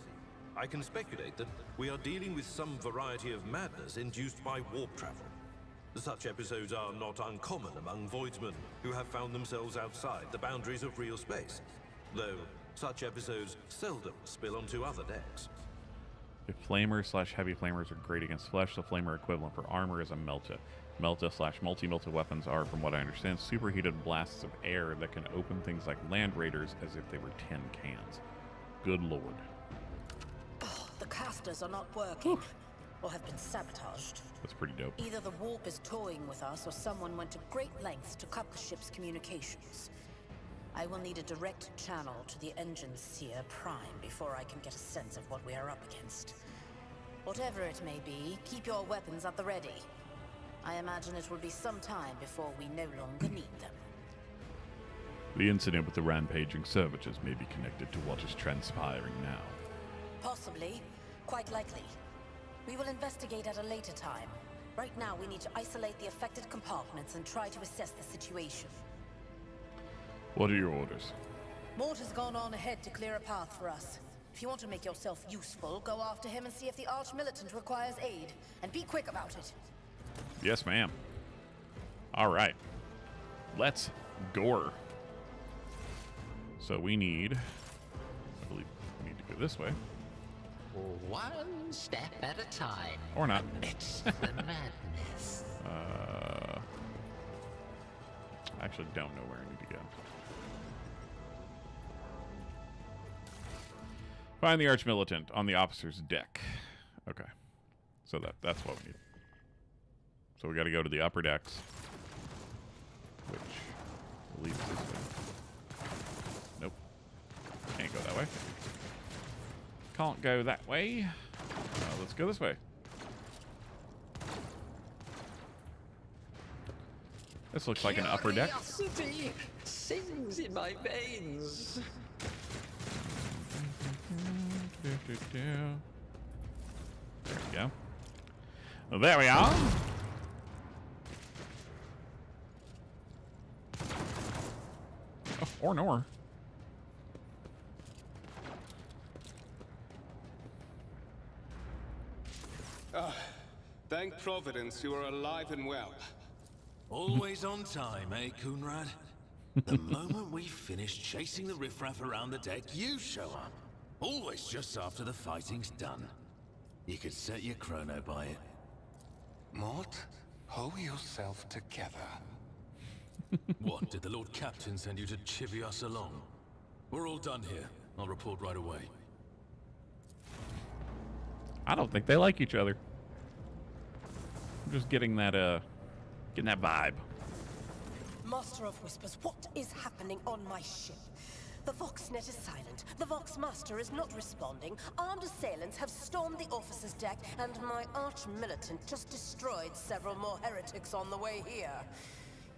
G: I can speculate that we are dealing with some variety of madness induced by warp travel. Such episodes are not uncommon among voidsmen who have found themselves outside the boundaries of real space, though such episodes seldom spill onto other decks.
A: If flamers/heavy flamers are great against flesh, the flamer equivalent for armor is a melta. Melta/multi-melta weapons are, from what I understand, superheated blasts of air that can open things like land raiders as if they were tin cans. Good lord.
F: Oh, the casters are not working, or have been sabotaged.
A: That's pretty dope.
F: Either the warp is toying with us, or someone went to great lengths to cut the ship's communications. I will need a direct channel to the engine seer prime before I can get a sense of what we are up against. Whatever it may be, keep your weapons at the ready. I imagine it will be some time before we no longer need them.
A: The incident with the rampaging savages may be connected to what is transpiring now.
F: Possibly. Quite likely. We will investigate at a later time. Right now, we need to isolate the affected compartments and try to assess the situation.
A: What are your orders?
F: Mort has gone on ahead to clear a path for us. If you want to make yourself useful, go after him and see if the Arch-Militant requires aid. And be quick about it.
A: Yes, ma'am. All right. Let's gore. So we need... I believe we need to go this way.
E: One step at a time.
A: Or not.
E: It's the madness.
A: I actually don't know where I need to go. Find the Arch-Militant on the officer's deck. Okay. So that's what we need. So we got to go to the upper decks, which leads this way. Nope. Can't go that way. Can't go that way. Let's go this way. This looks like an upper deck.
E: Curiosity sings in my veins.
A: There we go. Well, there we are. Oh, or nor.
D: Thank Providence you are alive and well.
B: Always on time, eh, Kunrad? The moment we finish chasing the riffraff around the deck, you show up. Always just after the fighting's done. You could set your chrono by it.
D: Mort, hold yourself together.
B: What, did the Lord Captain send you to chivvy us along? We're all done here. I'll report right away.
A: I don't think they like each other. I'm just getting that vibe.
I: Master of Whispers, what is happening on my ship? The Voxnet is silent. The Vox Master is not responding. Armed assailants have stormed the officer's deck, and my arch-militant just destroyed several more heretics on the way here.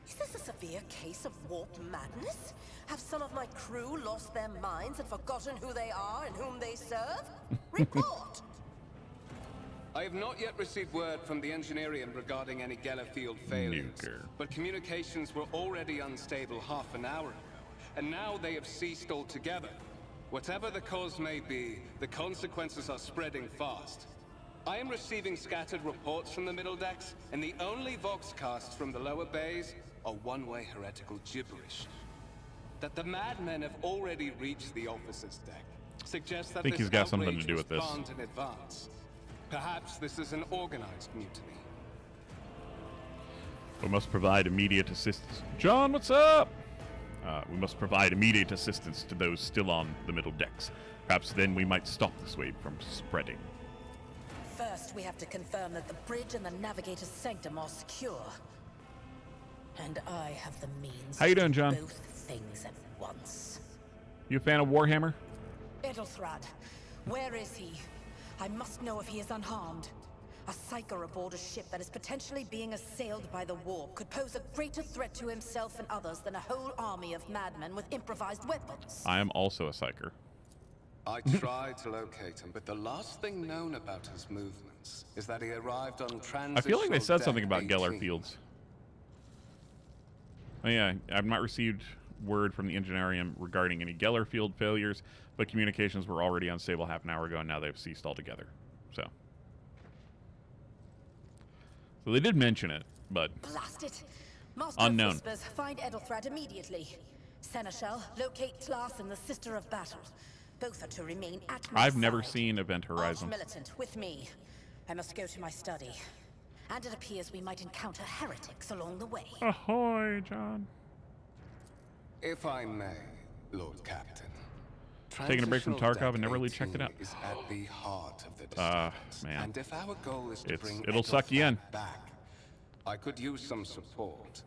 I: Is this a severe case of warp madness? Have some of my crew lost their minds and forgotten who they are and whom they serve? Report!
D: I have not yet received word from the Engineering regarding any Gellerfield failures, but communications were already unstable half an hour ago, and now they have ceased altogether. Whatever the cause may be, the consequences are spreading fast. I am receiving scattered reports from the middle decks, and the only voxcasts from the lower bays are one-way heretical gibberish. That the madmen have already reached the officer's deck suggests that
A: I think
D: this
A: he's got something to
D: outrage
A: do
D: was
A: with this.
D: planned in advance. Perhaps this is an organized mutiny.
A: We must provide immediate assistance. John, what's up? We must provide immediate assistance to those still on the middle decks. Perhaps then we might stop this wave from spreading.
F: First, we have to confirm that the bridge and the navigator's sanctum are secure. And I have the means
A: How you doing,
F: to do
A: John?
F: both things at once.
A: You a fan of Warhammer?
F: Edelthrad, where is he? I must know if he is unharmed. A psyker aboard a ship that is potentially being assailed by the warp could pose a greater threat to himself and others than a whole army of madmen with improvised weapons.
A: I am also a psyker.
D: I tried to locate him, but the last thing known about his movements is that he arrived on transitional
A: I feel like they said something
D: deck
A: about
D: 18.
A: Geller Fields. Oh yeah, I've not received word from the Engineering regarding any Geller Field failures, but communications were already unstable half an hour ago, and now they've ceased altogether. So they did mention it, but
F: Blast it! Master
A: Unknown.
F: of Whispers, find Edelthrad immediately. Seneschal, locate Tlas and the Sister of Battle. Both are to remain at my
A: I've never
F: side.
A: seen Event Horizon.
F: Arch-Militant, with me. I must go to my study. And it appears we might encounter heretics along the way.
A: Ahoy, John.
D: If I may, Lord Captain.
A: Taking a break from
D: Transitional
A: Tarkov and never really
D: Deck
A: checked it out.
D: 18 is at the heart of the disturbance.
A: Man.
D: And if our goal is to bring
A: it'll suck you in.
D: Edelthrad back, I could use some support.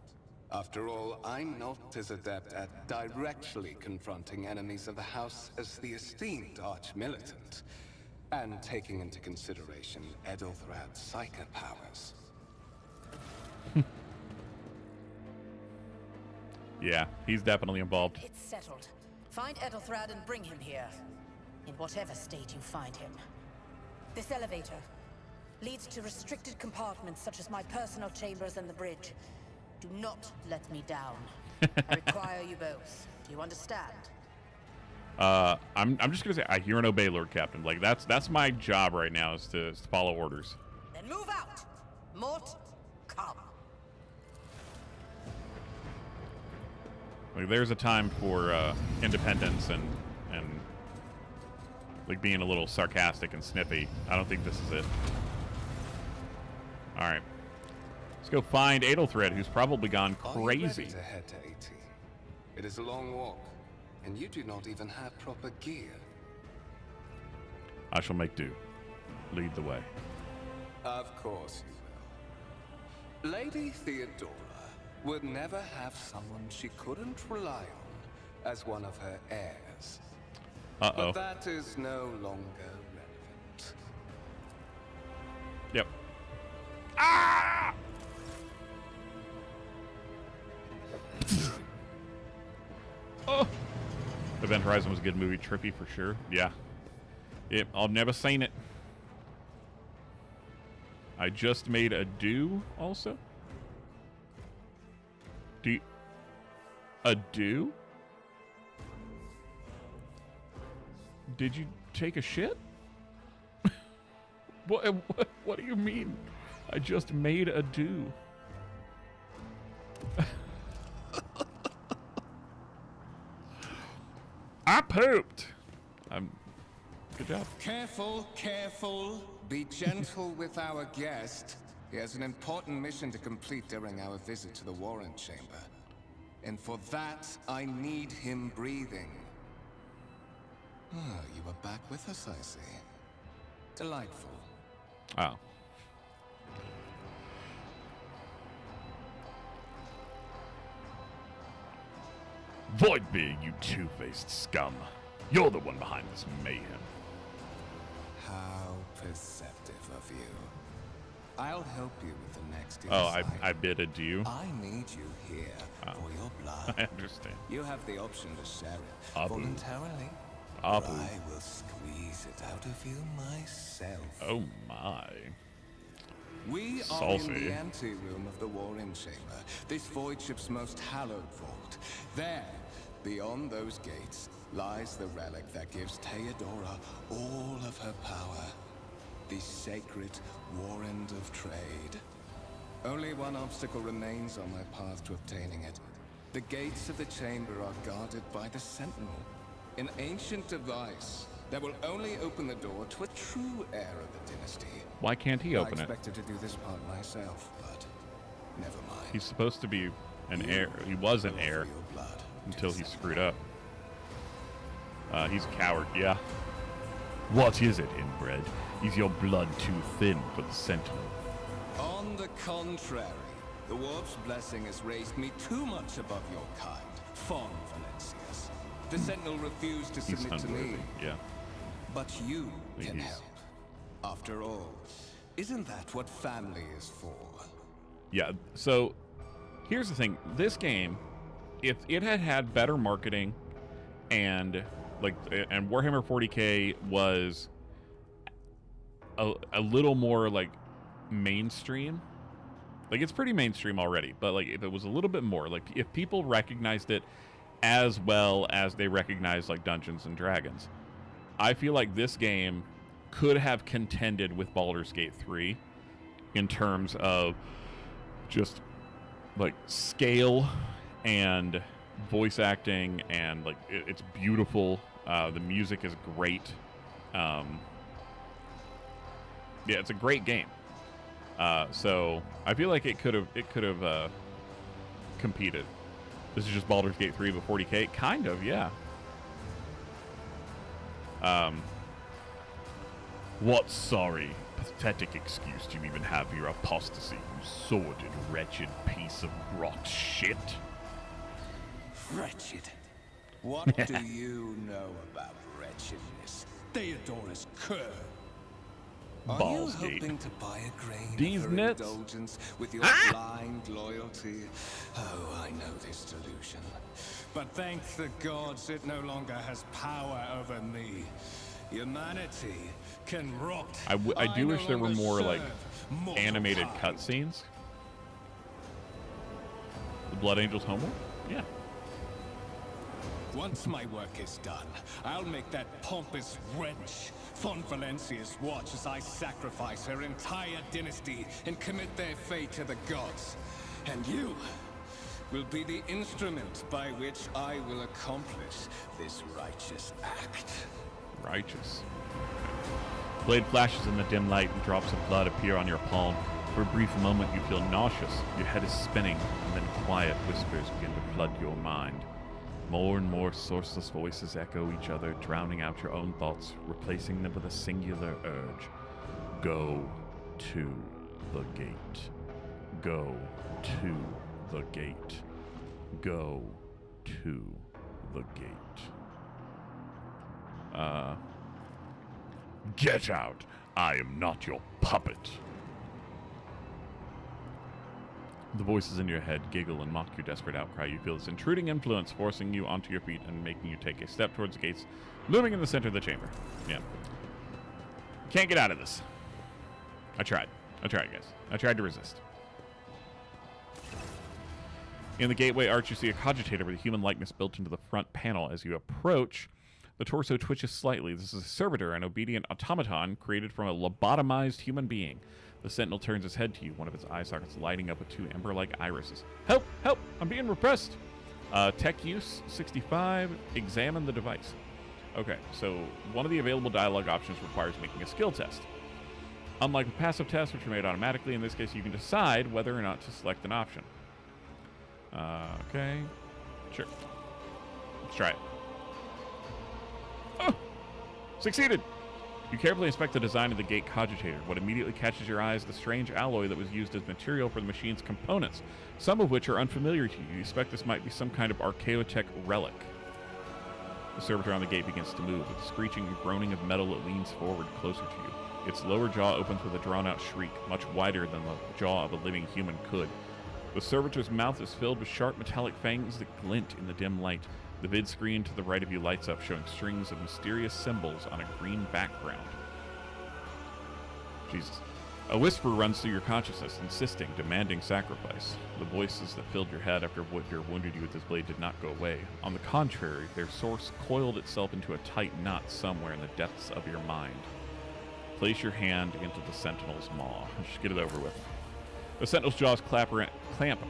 D: After all, I'm not as adept at directly confronting enemies of the house as the esteemed Arch-Militant, and taking into consideration Edelthrad's psychic powers.
A: Yeah, he's definitely involved.
F: It's settled. Find Edelthrad and bring him here. In whatever state you find him. This elevator leads to restricted compartments such as my personal chambers and the bridge. Do not let me down. I require you both. Do you understand?
A: I'm just gonna say I hear and obey, Lord Captain. Like that's my job right now is to follow orders.
F: Then move out! Mort, come.
A: Like there's a time for independence and like being a little sarcastic and snippy. I don't think this is it. All right. Let's go find Adelthread, who's probably gone crazy.
D: Are you ready to head to 80? It is a long walk, and you do not even have proper gear.
A: I shall make do. Lead the way.
D: Of course you will. Lady Theodora would never have someone she couldn't rely on as one of her heirs.
A: Uh-oh.
D: But that is no longer relevant.
A: Yep. Ah! Oh! Event Horizon was a good movie. Trippy for sure. Yeah. Yep, I've never seen it. I just made a do also. A do? Did you take a shit? What do you mean? I just made a do. I pooped. Good job.
D: Careful, careful. Be gentle with our guest. He has an important mission to complete during our visit to the Warren Chamber. And for that, I need him breathing. Ah, you are back with us, I see. Delightful.
A: Oh. Voidbeard, you two-faced scum. You're the one behind this mayhem.
D: How perceptive of you. I'll help you with the next
A: Oh,
D: insight.
A: I bid adieu.
D: I need you here for your blood.
A: I understand.
D: You have the option to share it
A: Abu.
D: voluntarily.
A: Abu.
D: Or I will squeeze it out of you myself.
A: Oh my.
D: We
A: Saucy.
D: are in the anteroom of the Warren Chamber, this voidship's most hallowed vault. There, beyond those gates, lies the relic that gives Theodora all of her power. The sacred Warrant of Trade. Only one obstacle remains on my path to obtaining it. The gates of the chamber are guarded by the Sentinel, an ancient device that will only open the door to a true heir of the dynasty.
A: Why can't he open
D: I
A: it?
D: expected to do this part myself, but never mind.
A: He's supposed to be an heir. He was an heir until he screwed up. He's a coward, yeah. What is it, inbred? Is your blood too thin for the Sentinel?
D: On the contrary, the warp's blessing has raised me too much above your kind, Fon Valencius. The Sentinel refused to
A: He's
D: submit to me,
A: unworthy, yeah.
D: but you can
A: He's-
D: help. After all, isn't that what family is for?
A: Yeah, so here's the thing. This game, if it had had better marketing and Warhammer 40k was a little more like mainstream. Like it's pretty mainstream already, but like if it was a little bit more, like if people recognized it as well as they recognize like Dungeons and Dragons, I feel like this game could have contended with Baldur's Gate 3 in terms of just like scale and voice acting, and like it's beautiful. The music is great. Yeah, it's a great game. So I feel like it could have competed. This is just Baldur's Gate 3 but 40k, kind of, yeah. What sorry, pathetic excuse do you even have for your apostasy, you sordid, wretched piece of rot shit?
D: Wretched? What do you know about wretchedness? Theodora's cur. Are
A: Balls
D: you
A: deep.
D: hoping to buy a grain
A: These
D: of her
A: nuts?
D: indulgence with your blind loyalty? Oh, I know this delusion. But thank the gods it no longer has power over me. Humanity can rot.
A: I do
D: no
A: wish there were
D: longer
A: more like
D: serve mortal
A: animated
D: kind.
A: cutscenes. The Blood Angel's homework? Yeah.
D: Once my work is done, I'll make that pompous wench Fon Valencius watch as I sacrifice her entire dynasty and commit their fate to the gods. And will be the instrument by which I will accomplish this righteous act.
A: Righteous. Blade flashes in the dim light and drops of blood appear on your palm. For a brief moment you feel nauseous, your head is spinning, and then quiet whispers begin to flood your mind. More and more sourceless voices echo each other, drowning out your own thoughts, replacing them with a singular urge. Go to the gate. Go to the gate. Go to the gate. Get out! I am not your puppet. The voices in your head giggle and mock your desperate outcry. You feel this intruding influence forcing you onto your feet and making you take a step towards the gates, looming in the center of the chamber. Yeah. Can't get out of this. I tried, guys. I tried to resist. In the gateway arch, you see a cogitator with a human likeness built into the front panel. As you approach, the torso twitches slightly. This is a servitor, an obedient automaton created from a lobotomized human being. The sentinel turns his head to you, one of its eye sockets lighting up with two ember-like irises. Help! Help! I'm being repressed! Tech use, 65. Examine the device. Okay, so one of the available dialogue options requires making a skill test. Unlike the passive tests, which are made automatically, in this case you can decide whether or not to select an option. Okay. Sure. Let's try it. Oh! Succeeded! You carefully inspect the design of the gate cogitator. What immediately catches your eye is the strange alloy that was used as material for the machine's components, some of which are unfamiliar to you. You suspect this might be some kind of archaeotech relic. The servitor on the gate begins to move. With a screeching and groaning of metal, it leans forward closer to you. Its lower jaw opens with a drawn-out shriek, much wider than the jaw of a living human could. The servitor's mouth is filled with sharp metallic fangs that glint in the dim light. The vid screen to the right of you lights up, showing strings of mysterious symbols on a green background. Jesus. A whisper runs through your consciousness, insisting, demanding sacrifice. The voices that filled your head after Woodger wounded you with his blade did not go away. On the contrary, their source coiled itself into a tight knot somewhere in the depths of your mind. Place your hand into the sentinel's maw. Just get it over with. The sentinel's jaws clamp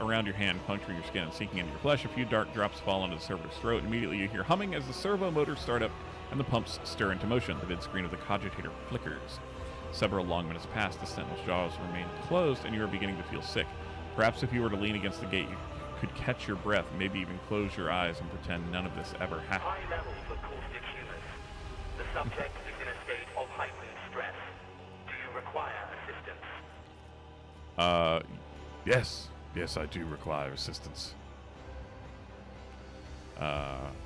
A: around your hand, puncturing your skin and sinking into your flesh. A few dark drops fall into the servitor's throat. Immediately you hear humming as the servo motors start up and the pumps stir into motion. The vid screen of the cogitator flickers. Several long minutes pass, the sentinel's jaws remain closed, and you are beginning to feel sick. Perhaps if you were to lean against the gate, you could catch your breath, maybe even close your eyes and pretend none of this ever happened.
J: High levels of caustic humors. The subject is in a state of heightened stress. Do you require assistance?
A: Yes. Yes, I do require assistance.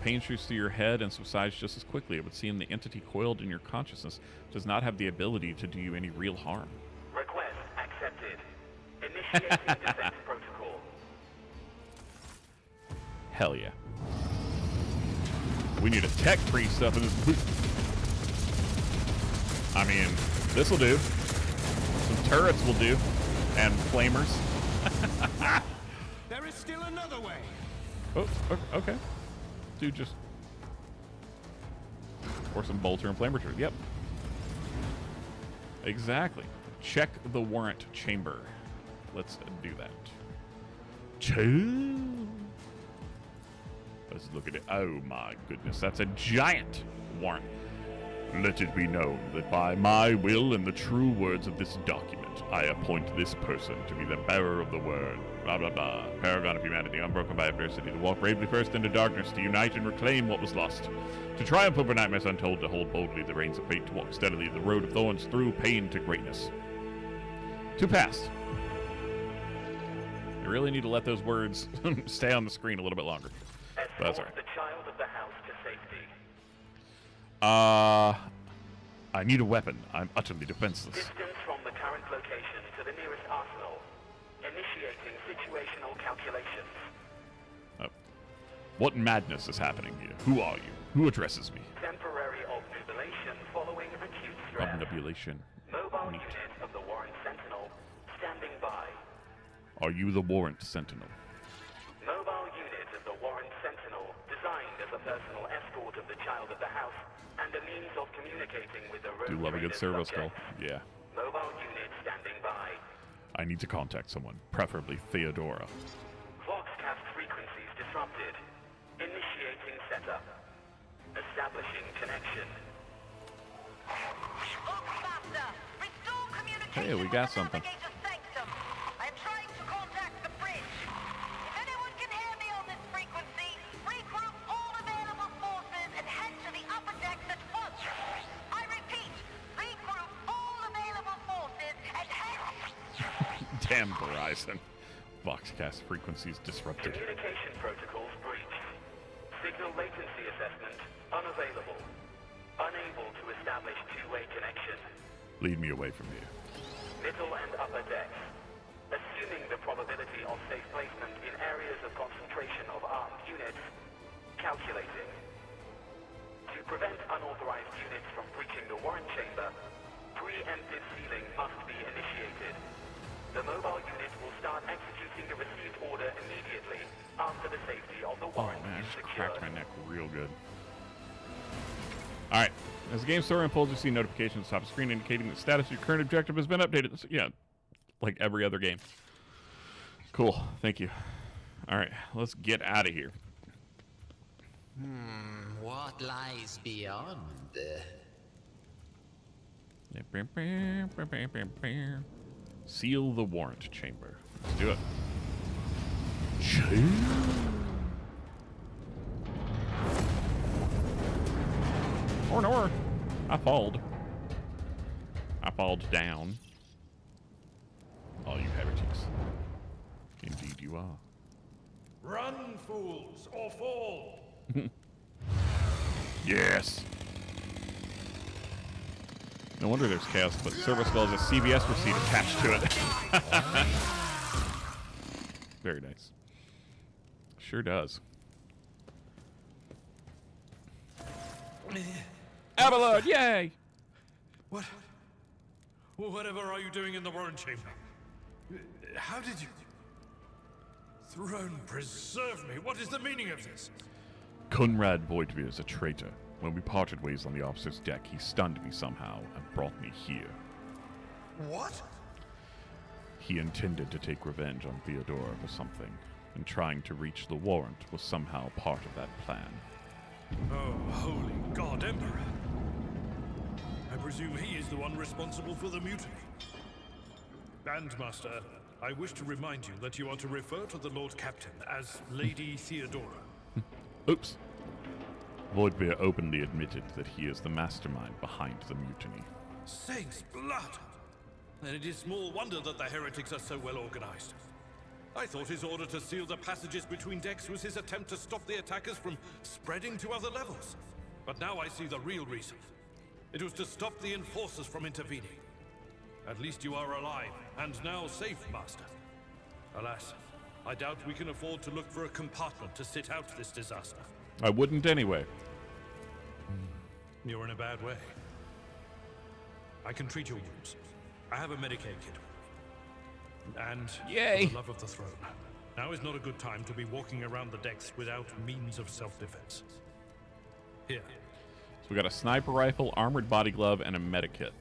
A: Pain shoots through your head and subsides just as quickly. It would seem the entity coiled in your consciousness does not have the ability to do you any real harm.
J: Request accepted. Initiating defense protocol.
A: Hell yeah. We need a tech priest up in this booth. I mean, this'll do. Some turrets will do. And flamers.
H: There is still another way.
A: Oh, okay. Dude, just... Or some bolter and flamer turret. Yep. Exactly. Check the warrant chamber. Let's do that. Let's look at it. Oh my goodness, that's a giant warrant. Let it be known that by my will and the true words of this document, I appoint this person to be the bearer of the word. Blah, blah, blah. Paragon of humanity, unbroken by adversity, to walk bravely first into darkness, to unite and reclaim what was lost. To triumph over nightmares untold, to hold boldly the reins of fate, to walk steadily the road of thorns through pain to greatness. To pass. I really need to let those words stay on the screen a little bit longer. But that's all right.
J: The child of the house to safety.
A: I need a weapon. I'm utterly defenseless.
J: Distance from the current location to the nearest arsenal. Initiating situational calculations.
A: What madness is happening here? Who are you? Who addresses me?
J: Temporary obnubilation following acute stress.
A: Obnubilation.
J: Mobile
A: Neat.
J: unit of the Warrant Sentinel standing by.
A: Are you the Warrant Sentinel?
J: Mobile unit of the Warrant Sentinel, designed as a personal escort of the child of the house and a means of communicating with the
A: Do love a good servo skull. Yeah.
J: Mobile unit standing by.
A: I need to contact someone, preferably Theodora.
J: Vox cast 3 establishing connection.
A: Hey, we got something.
K: I'm trying to contact the bridge. If anyone can hear me on this frequency, regroup all available forces and head to the upper decks at once. I repeat, regroup all available forces and head...
A: Damn Verizon. Voxcast frequencies disrupted.
J: Communication protocols breached. Signal latency assessment unavailable. Unable to establish two-way connection.
A: Lead me away from here.
J: Middle and upper decks. Assuming the probability of safe placement in areas of concentration of armed units. Calculating. To prevent unauthorized units from breaching the warrant chamber, preemptive sealing must be initiated. The mobile unit will start executing the received order immediately after the safety of the
A: Oh
J: warrant
A: man, I
J: is
A: just
J: secured.
A: cracked my neck real good. Alright. As the game story unfolds, you see notifications on the top of the screen indicating the status of your current objective has been updated. So, yeah, like every other game. Cool. Thank you. Alright, let's get out of here.
E: What lies beyond?
A: Seal the warrant chamber. Let's do it. Or no, I falled. I falled down. All you heretics. Indeed you are.
H: Run, fools, or fall!
A: Yes. No wonder there's chaos, but service well as a CVS receipt attached to it. Very nice. Sure does. Abelard, yay!
G: What? Whatever are you doing in the warrant chamber? How did you... Throne preserve me! What is the meaning of this?
A: Conrad Voidvir is a traitor. When we parted ways on the officer's deck, he stunned me somehow and brought me here.
G: What?
A: He intended to take revenge on Theodora for something, and trying to reach the warrant was somehow part of that plan.
G: Oh, holy God, Emperor! I presume he is the one responsible for the mutiny. Bandmaster, I wish to remind you that you are to refer to the Lord Captain as Lady Theodora.
A: Oops. Voidvir openly admitted that he is the mastermind behind the mutiny.
G: Saints' blood! Then it is small wonder that the heretics are so well organized. I thought his order to seal the passages between decks was his attempt to stop the attackers from spreading to other levels. But now I see the real reason. It was to stop the enforcers from intervening. At least you are alive, and now safe, Master. Alas, I doubt we can afford to look for a compartment to sit out this disaster.
A: I wouldn't anyway.
G: You're in a bad way. I can treat your wounds. I have a Medicaid kit. And
A: Yay!
G: for the love of the throne, now is not a good time to be walking around the decks without means of self-defense. Here.
A: So we got a sniper rifle, armored body glove, and a medikit.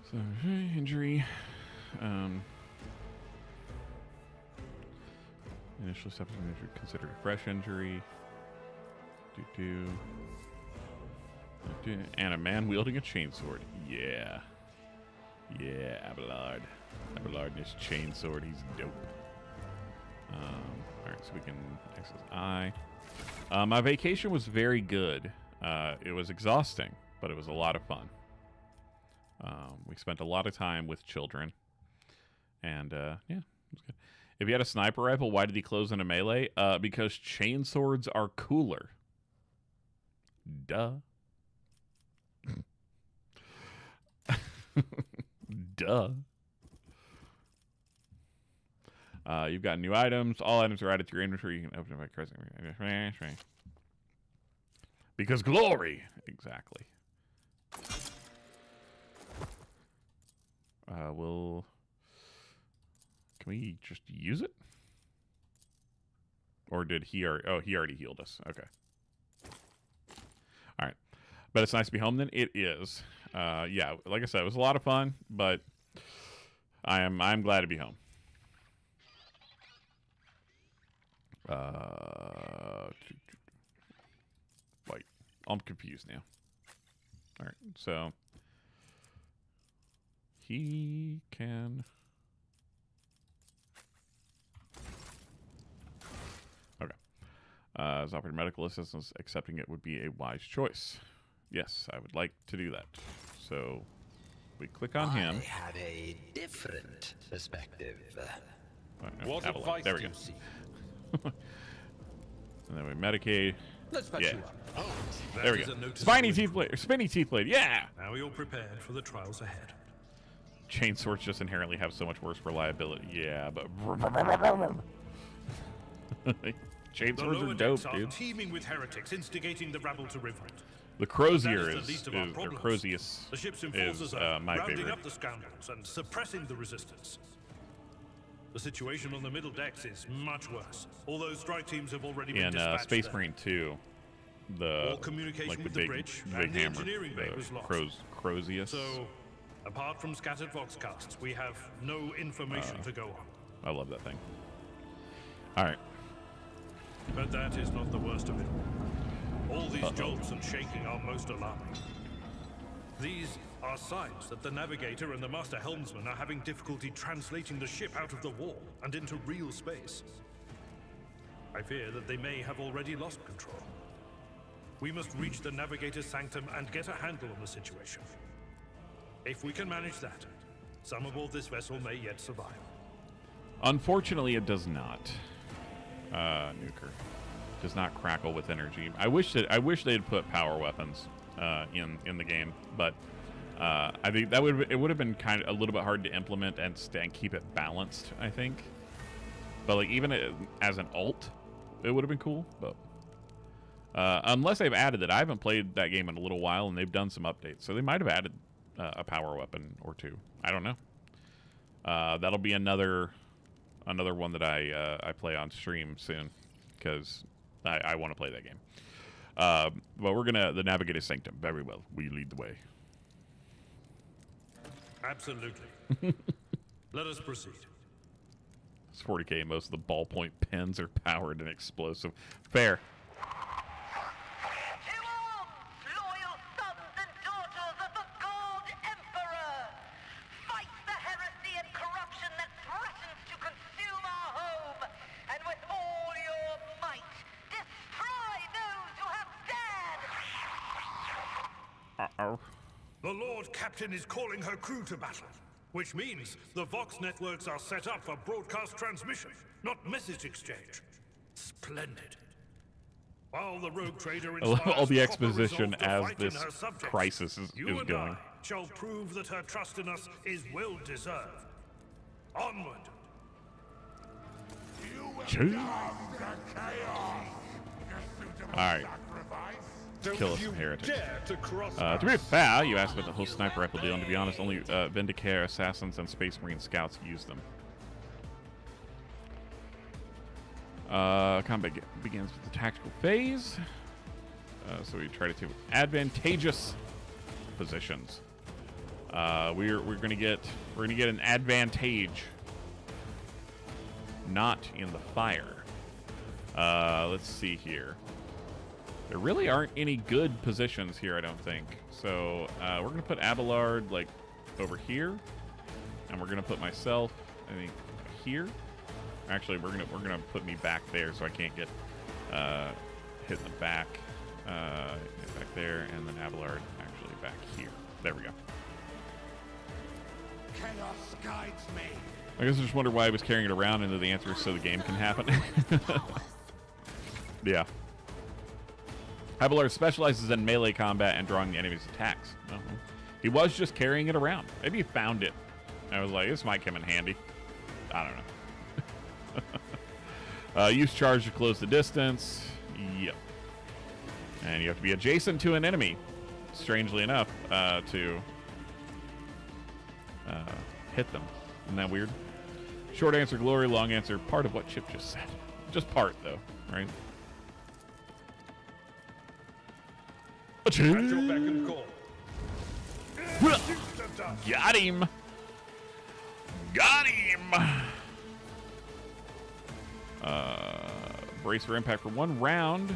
A: So, injury. Initial substance injury considered a fresh injury. And a man wielding a chainsword. Yeah. Yeah, Abelard. Abelard and his chainsword, he's dope. Alright, so we can access I. My vacation was very good. It was exhausting, but it was a lot of fun. We spent a lot of time with children. And, yeah, it was good. If he had a sniper rifle, why did he close in a melee? Because chainswords are cooler. Duh. Duh. You've got new items. All items are added to your inventory. You can open it by pressing. Because glory! Exactly. Can we just use it? Or did he already... Oh, he already healed us. Okay. Alright. But it's nice to be home then. It is. Yeah, like I said, it was a lot of fun, but I'm glad to be home. I'm confused now. All right, so he can. Okay. As offering medical assistance, accepting it would be a wise choice. Yes, I would like to do that. So we click on him.
E: I have a different perspective.
H: What advice
A: there we
H: do
A: go.
H: you seek?
A: And then we medicate.
H: Let's patch you up. Oh,
A: there we go. Spiny teeth blade, or spinny teeth blade. Yeah.
G: Now you're prepared for the trials ahead.
A: Chainswords just inherently have so much worse reliability. Yeah, but chainswords are dope, dude.
G: Teeming with heretics, instigating the rabble to revolt.
A: The Crozier
G: That is
A: is,
G: the least of our
A: or
G: problems.
A: Crozius
G: The ship's enforcers
A: is
G: are
A: my
G: rounding
A: favorite.
G: up the scoundrels and suppressing the resistance. The situation on the middle decks is much worse. Although strike teams have already been
A: In
G: dispatched
A: Space
G: there.
A: Marine 2, the
G: All communication
A: like the
G: with the
A: big,
G: bridge
A: big
G: and the
A: hammer,
G: engineering bay was lost.
A: Crozius.
G: So, apart from scattered voxcasts, we have no information to go on.
A: I love that thing. All right.
G: But that is not the worst of it all. All these jolts and shaking are most alarming. These are signs that the navigator and the master helmsman are having difficulty translating the ship out of the wall and into real space. I fear that they may have already lost control. We must reach the navigator's sanctum and get a handle on the situation. If we can manage that, some aboard this vessel may yet survive.
A: Unfortunately, it does not. Nuker does not crackle with energy. I wish they'd put power weapons in the game, but I think that it would have been kind of a little bit hard to implement and keep it balanced. I think, but like even as an alt, it would have been cool. But unless they've added it, I haven't played that game in a little while, and they've done some updates, so they might have added a power weapon or two. I don't know. That'll be another one that I play on stream soon, because I want to play that game. But we're gonna the Navigator's Sanctum. Very well. We lead the way.
G: Absolutely. Let us proceed.
A: It's 40k. Most of the ballpoint pens are powered and explosive. Fair.
K: To arms, loyal sons and daughters of the God Emperor! Fight the heresy and corruption that threatens to consume our home, and with all your might, destroy those who have dared!
A: Uh-oh.
G: The Lord Captain is calling her crew to battle, which means the Vox networks are set up for broadcast transmission, not message exchange. Splendid. While the rogue trader
A: I love all the
G: inspires proper
A: exposition
G: resolve to
A: as
G: fight in
A: this
G: her subjects,
A: crisis is
G: you
A: going.
G: I shall prove that her trust in us is well deserved. Onward.
A: Alright. Kill us some heretics.
H: To cross
A: To be fair, you asked about the whole sniper rifle deal, and to be honest, only Vindicare, Assassins, and Space Marine Scouts use them. Combat begins with the tactical phase. So we try to take advantageous positions. We're gonna get an advantage, not in the fire. Let's see here. There really aren't any good positions here, I don't think. So we're gonna put Abelard like over here, and we're gonna put myself, I think, here. Actually, we're gonna put me back there so I can't get hit in the back. Back there, and then Abelard actually back here. There we go.
H: Chaos guides me.
A: I guess I just wonder why I was carrying it around, and the answer is so the game can happen. Yeah. Abelard specializes in melee combat and drawing the enemy's attacks. He was just carrying it around. Maybe he found it. I was like, this might come in handy. I don't know. Use charge to close the distance. Yep. And you have to be adjacent to an enemy, strangely enough, to hit them. Isn't that weird? Short answer, glory. Long answer, part of what Chip just said. Just part, though, right?
H: At your beck and call.
A: Got him! Got him! Brace for impact for 1 round.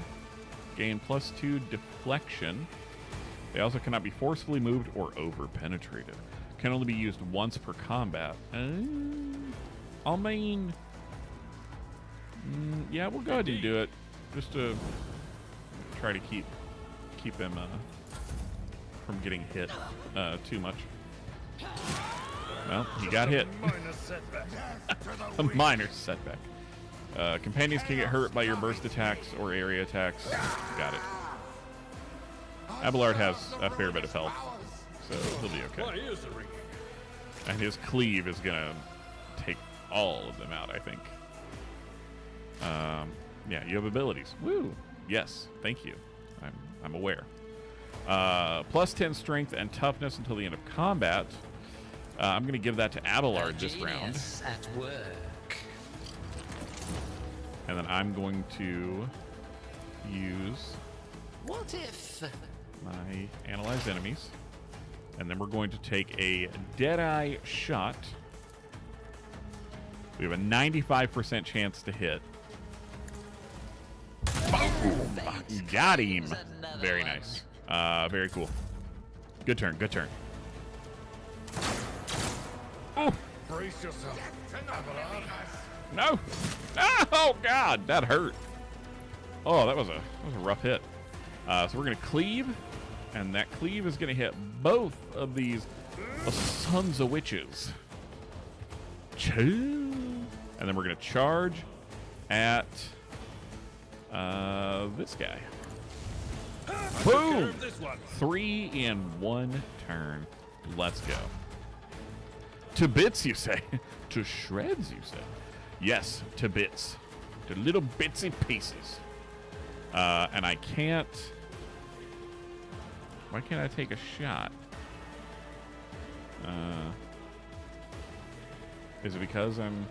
A: Gain +2 deflection. They also cannot be forcefully moved or over-penetrated. Can only be used once per combat. I mean... yeah, we'll go ahead and do it. Just to try to keep him from getting hit too much. Well, he got hit. A minor setback. Companions can get hurt by your burst attacks or area attacks. Got it. Abelard has a fair bit of health, so he'll be okay. And his cleave is gonna take all of them out, I think. Yeah, you have abilities. Woo! Yes, thank you. I'm aware. +10 strength and toughness until the end of combat. I'm going to give that to Abelard this round.
E: At work.
A: And then I'm going to use
E: What if
A: my analyze enemies. And then we're going to take a Deadeye shot. We have a 95% chance to hit. Boom! Got him. Very nice. Very cool. Good turn. Good turn. Oh!
H: Brace yourself.
A: No! Oh God, that hurt. Oh, that was a rough hit. So we're gonna cleave, and that cleave is gonna hit both of these sons of witches. And then we're gonna charge at this guy. Boom! 3 in 1 turn. Let's go. To bits, you say? To shreds, you say? Yes, to bits. To little bitsy pieces. And I can't... Why can't I take a shot? Is it because I'm...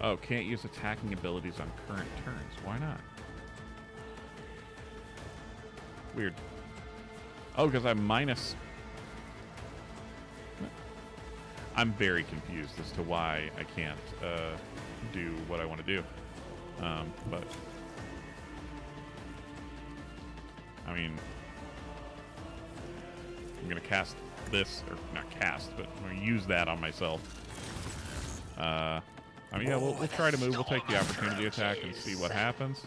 A: Oh, can't use attacking abilities on current turns. Why not? Weird. Oh, because I'm minus... I'm very confused as to why I can't do what I want to do. But... I mean... I'm going to cast this, or not cast, but I'm going to use that on myself. I mean, yeah, we'll try to move. We'll take the opportunity attack and see what happens.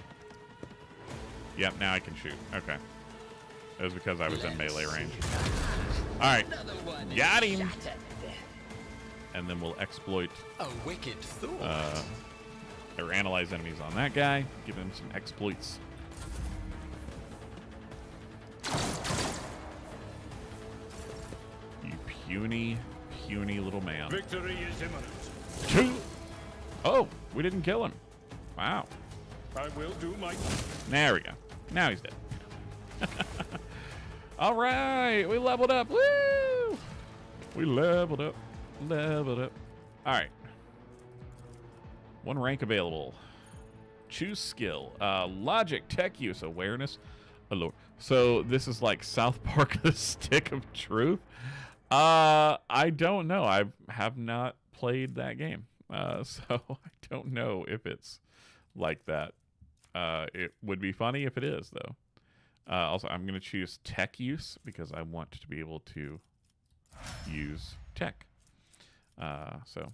A: Yep, now I can shoot. Okay. It was because I was in melee range. Alright. Got him! And then we'll exploit...
E: a wicked thought.
A: Or analyze enemies on that guy. Give him some exploits. You puny, puny little man.
H: Victory is imminent.
A: 2! Oh, we didn't kill him. Wow.
H: I will do my...
A: There we go. Now he's dead. All right, we leveled up. Woo! We leveled up. Leveled up. All right. 1 rank available. Choose skill. Logic, tech use, awareness, allure. So this is like South Park, the Stick of Truth. I don't know. I have not played that game. So I don't know if it's like that. It would be funny if it is, though. Also, I'm going to choose tech use because I want to be able to use tech. So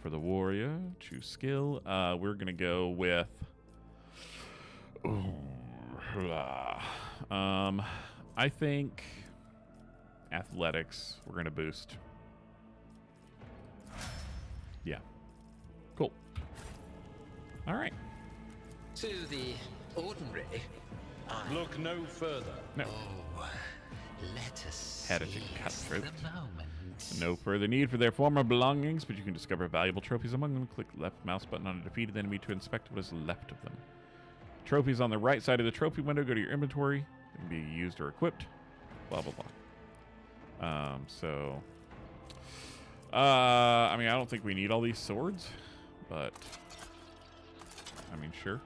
A: for the warrior, choose skill. We're going to go with... I think athletics we're going to boost. Yeah. Cool. All right.
E: To the ordinary.
H: Look no further.
A: No.
E: Oh, let us
A: Heretic cutthroat.
E: the moment.
A: No further need for their former belongings, but you can discover valuable trophies among them. Click the left mouse button on a defeated enemy to inspect what is left of them. Trophies on the right side of the trophy window. Go to your inventory. They can be used or equipped. Blah, blah, blah. I mean, I don't think we need all these swords, but I mean, sure.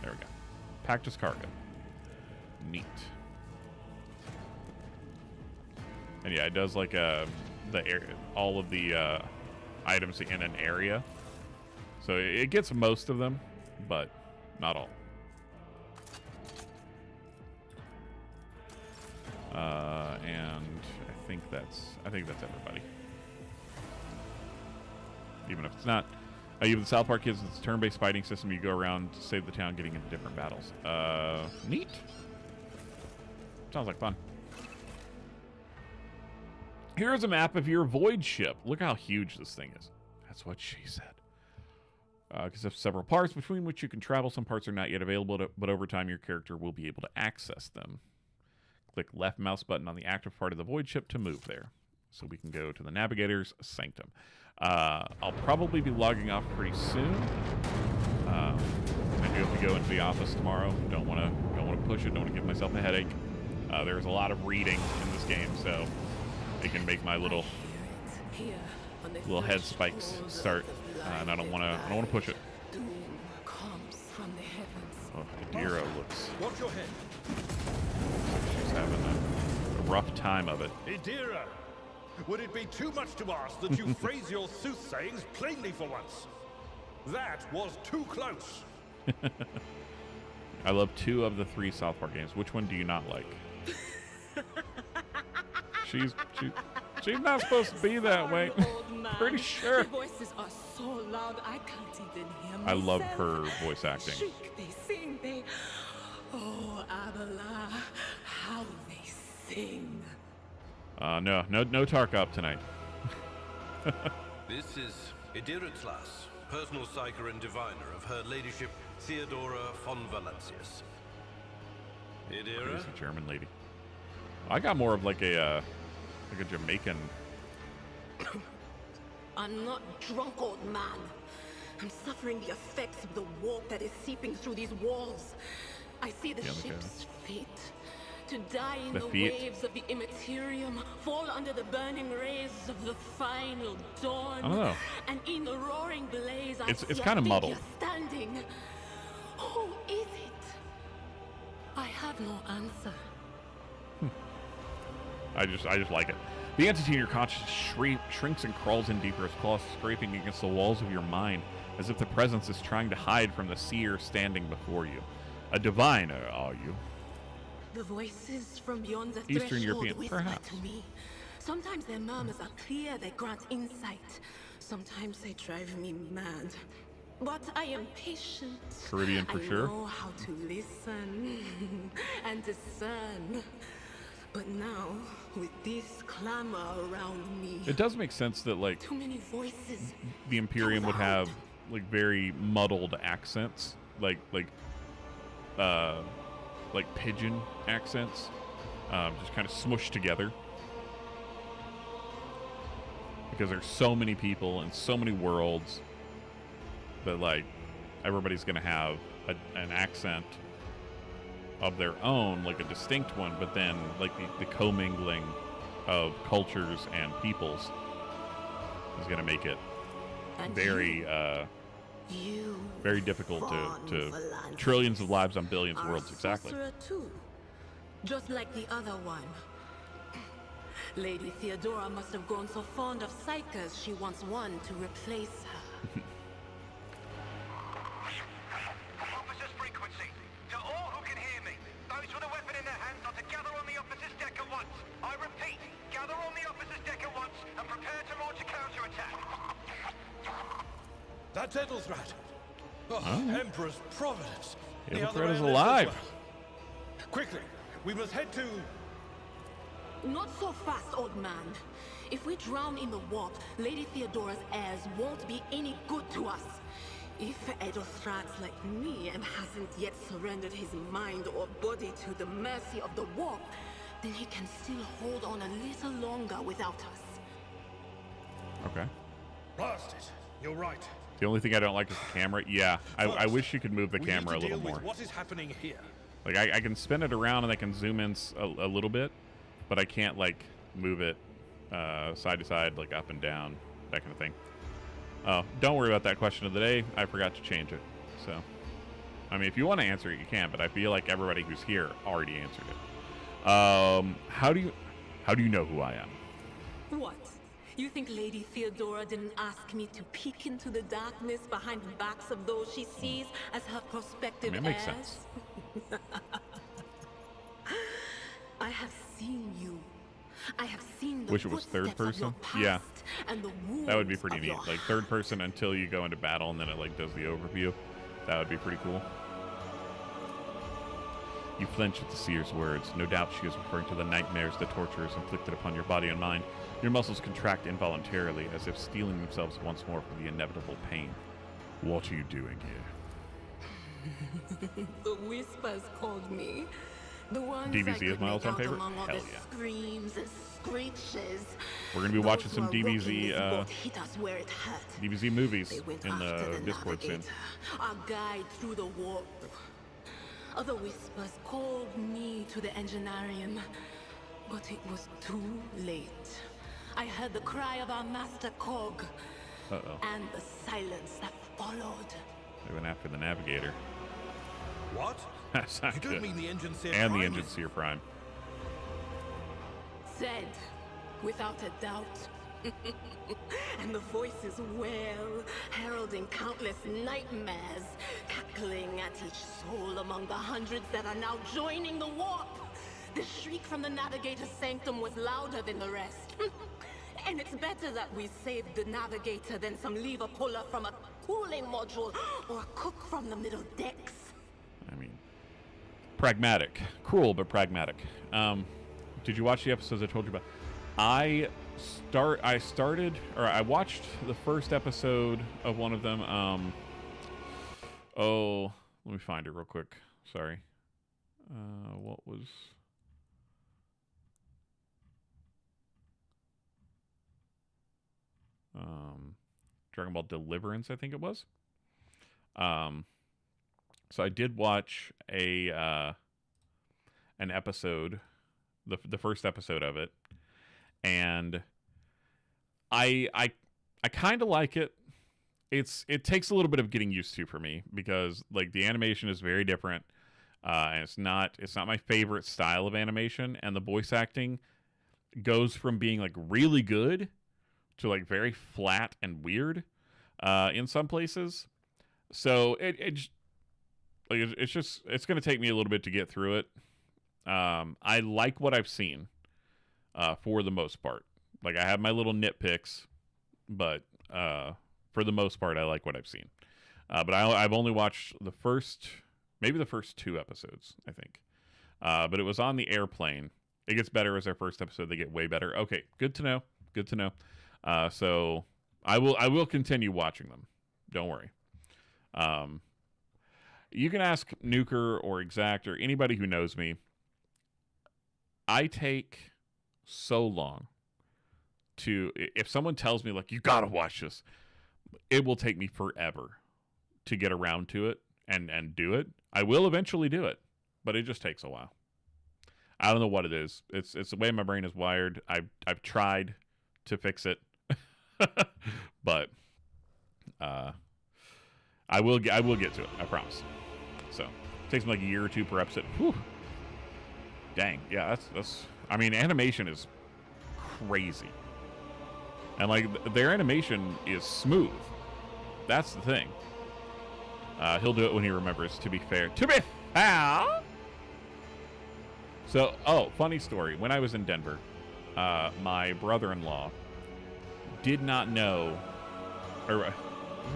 A: There we go. Packed as cargo. Neat. And yeah, it does like all of the items in an area. So it gets most of them, but not all. And I think that's everybody. Even if it's not. Even the South Park kids, it's a turn-based fighting system. You go around to save the town, getting into different battles. Neat. Sounds like fun. Here's a map of your void ship. Look how huge this thing is. That's what she said. Consists of several parts between which you can travel. Some parts are not yet available, but over time your character will be able to access them. Click left mouse button on the active part of the void ship to move there. So we can go to the Navigator's Sanctum. I'll probably be logging off pretty soon. I do have to go into the office tomorrow. Don't want to push it. Don't want to give myself a headache. There's a lot of reading in this game, so it can make my little head spikes start, and I don't want to push it. Oh, Adira looks.
H: Watch your head.
A: She's having a rough time of it.
H: Adira, would it be too much to ask that you phrase your soothsayings plainly for once? That was too close.
A: I love 2 of the 3 South Park games. Which one do you not like? She's not supposed to be that way. Pretty sure.
L: The voices are so loud I can't even hear myself.
A: I love her voice acting.
L: Shriek, they sing, they. Oh, Abela, how they sing.
A: No Tarkov tonight.
G: This is Adira Tlas, personal psyker and diviner of Her Ladyship Theodora von Valancius. Adira?
A: She's a German lady. I got more of like a Jamaican.
I: I'm not drunk, old man. I'm suffering the effects of the warp that is seeping through these walls. I see the ship's fate. To die in the waves of the immaterium, fall under the burning rays of the final dawn.
A: Oh.
I: And in the roaring blaze,
A: it's kind of muddled.
I: Standing. Who is it? I have no answer.
A: I just like it. The entity in your consciousness shrinks and crawls in deeper, its claws scraping against the walls of your mind, as if the presence is trying to hide from the seer standing before you. A diviner, are you?
I: The voices from beyond the
A: Eastern
I: threshold
A: European,
I: whisper
A: perhaps.
I: to me. Sometimes their murmurs are clear, they grant insight. Sometimes they drive me mad. But I am patient.
A: Caribbean for sure.
I: I know how to listen and discern. But now, with this clamor around me,
A: It does make sense that like
I: too many voices.
A: the Imperium would have like very muddled accents, like pigeon accents, just kind of smushed together. Because there's so many people and so many worlds that like everybody's gonna have an accent of their own, like a distinct one, but then like the commingling of cultures and peoples is gonna make it very very difficult to trillions of lives on billions of worlds. Exactly.
I: Too, just like the other one. Lady Theodora must have grown so fond of psychers she wants one to replace her.
K: Officers frequency. To all who can hear me, those with a weapon in their hands are to gather on the officer's deck at once. I repeat, gather on the officer's deck at once and prepare to launch a counterattack.
H: That's Edelthrat. Oh, Emperor's Providence.
A: Edelthrat is alive.
H: Well. Quickly, we must head to...
I: Not so fast, old man. If we drown in the warp, Lady Theodora's heirs won't be any good to us. If Edelthrat's like me and hasn't yet surrendered his mind or body to the mercy of the warp, then he can still hold on a little longer without us.
A: Okay.
H: Blast it. You're right.
A: The only thing I don't like is the camera. Yeah, I wish you could move the camera a little more.
H: What is happening here?
A: Like I can spin it around and I can zoom in a little bit, but I can't like move it side to side, like up and down, that kind of thing. Oh, don't worry about that question of the day. I forgot to change it. So, I mean, if you want to answer it, you can, but I feel like everybody who's here already answered it. How do you know who I am?
L: What? You think Lady Theodora didn't ask me to peek into the darkness behind the backs of those she sees as her prospective
A: I mean, it makes
L: heirs?
A: sense.
L: I have seen you. I have seen the
A: Wish it was third
L: footsteps of your
A: person. Yeah,
L: past and the
A: that would be
L: wounds
A: pretty
L: of
A: neat.
L: your
A: Like third person until you go into battle, and then it like does the overview. That would be pretty cool. You flinch at the seer's words. No doubt she is referring to the nightmares the torturers inflicted upon your body and mind. Your muscles contract involuntarily, as if steeling themselves once more for the inevitable pain. What are you doing here?
L: The whispers called me. The ones
A: DBZ is my all-time favorite?
L: among all
A: Hell
L: the
A: yeah.
L: screams and screeches.
A: We're gonna be watching some DBZ
L: hit us where it hurt.
A: DBZ movies
L: They went
A: in
L: after
A: the Discord soon.
L: navigator, our guide through the warp. Other whispers called me to the engineerium, but it was too late. I heard the cry of our master Cog, and the silence that followed.
A: They went after the navigator.
G: What?
A: That's not
G: You
A: good.
G: don't mean the Engine Seer
A: And the
G: Prime
A: Engine
G: is-
A: Seer Prime.
L: Said, without a doubt. And the voices wail, heralding countless nightmares, cackling at each soul among the hundreds that are now joining the warp. The shriek from the Navigator's sanctum was louder than the rest. And it's better that we saved the Navigator than some lever puller from a cooling module or a cook from the middle decks.
A: I mean, pragmatic. Cruel, but pragmatic. Did you watch the episodes I told you about? I watched the first episode of one of them. Oh, let me find it real quick. Sorry. What was... Dragon Ball Deliverance, I think it was. So I did watch an episode, the first episode of it, and I kind of like it. It takes a little bit of getting used to for me, because like the animation is very different, and it's not my favorite style of animation, and the voice acting goes from being like really good to like very flat and weird in some places. So it's going to take me a little bit to get through it. I like what I've seen for the most part. Like I have my little nitpicks, but for the most part, I like what I've seen. But I've only watched maybe the first 2 episodes, I think. But it was on the airplane. It gets better as our first episode. They get way better. Okay, good to know. Good to know. So I will continue watching them. Don't worry. You can ask Nuker or Exact or anybody who knows me. I take so long if someone tells me like, you gotta watch this, it will take me forever to get around to it and do it. I will eventually do it, but it just takes a while. I don't know what it is. It's the way my brain is wired. I've tried to fix it, but I will get to it. I promise. So it takes me like a year or 2 per episode. Whew. Dang, yeah, that's. I mean, animation is crazy, and like their animation is smooth. That's the thing. He'll do it when he remembers. To be fair. So, funny story. When I was in Denver, my brother-in-law did not know, or is it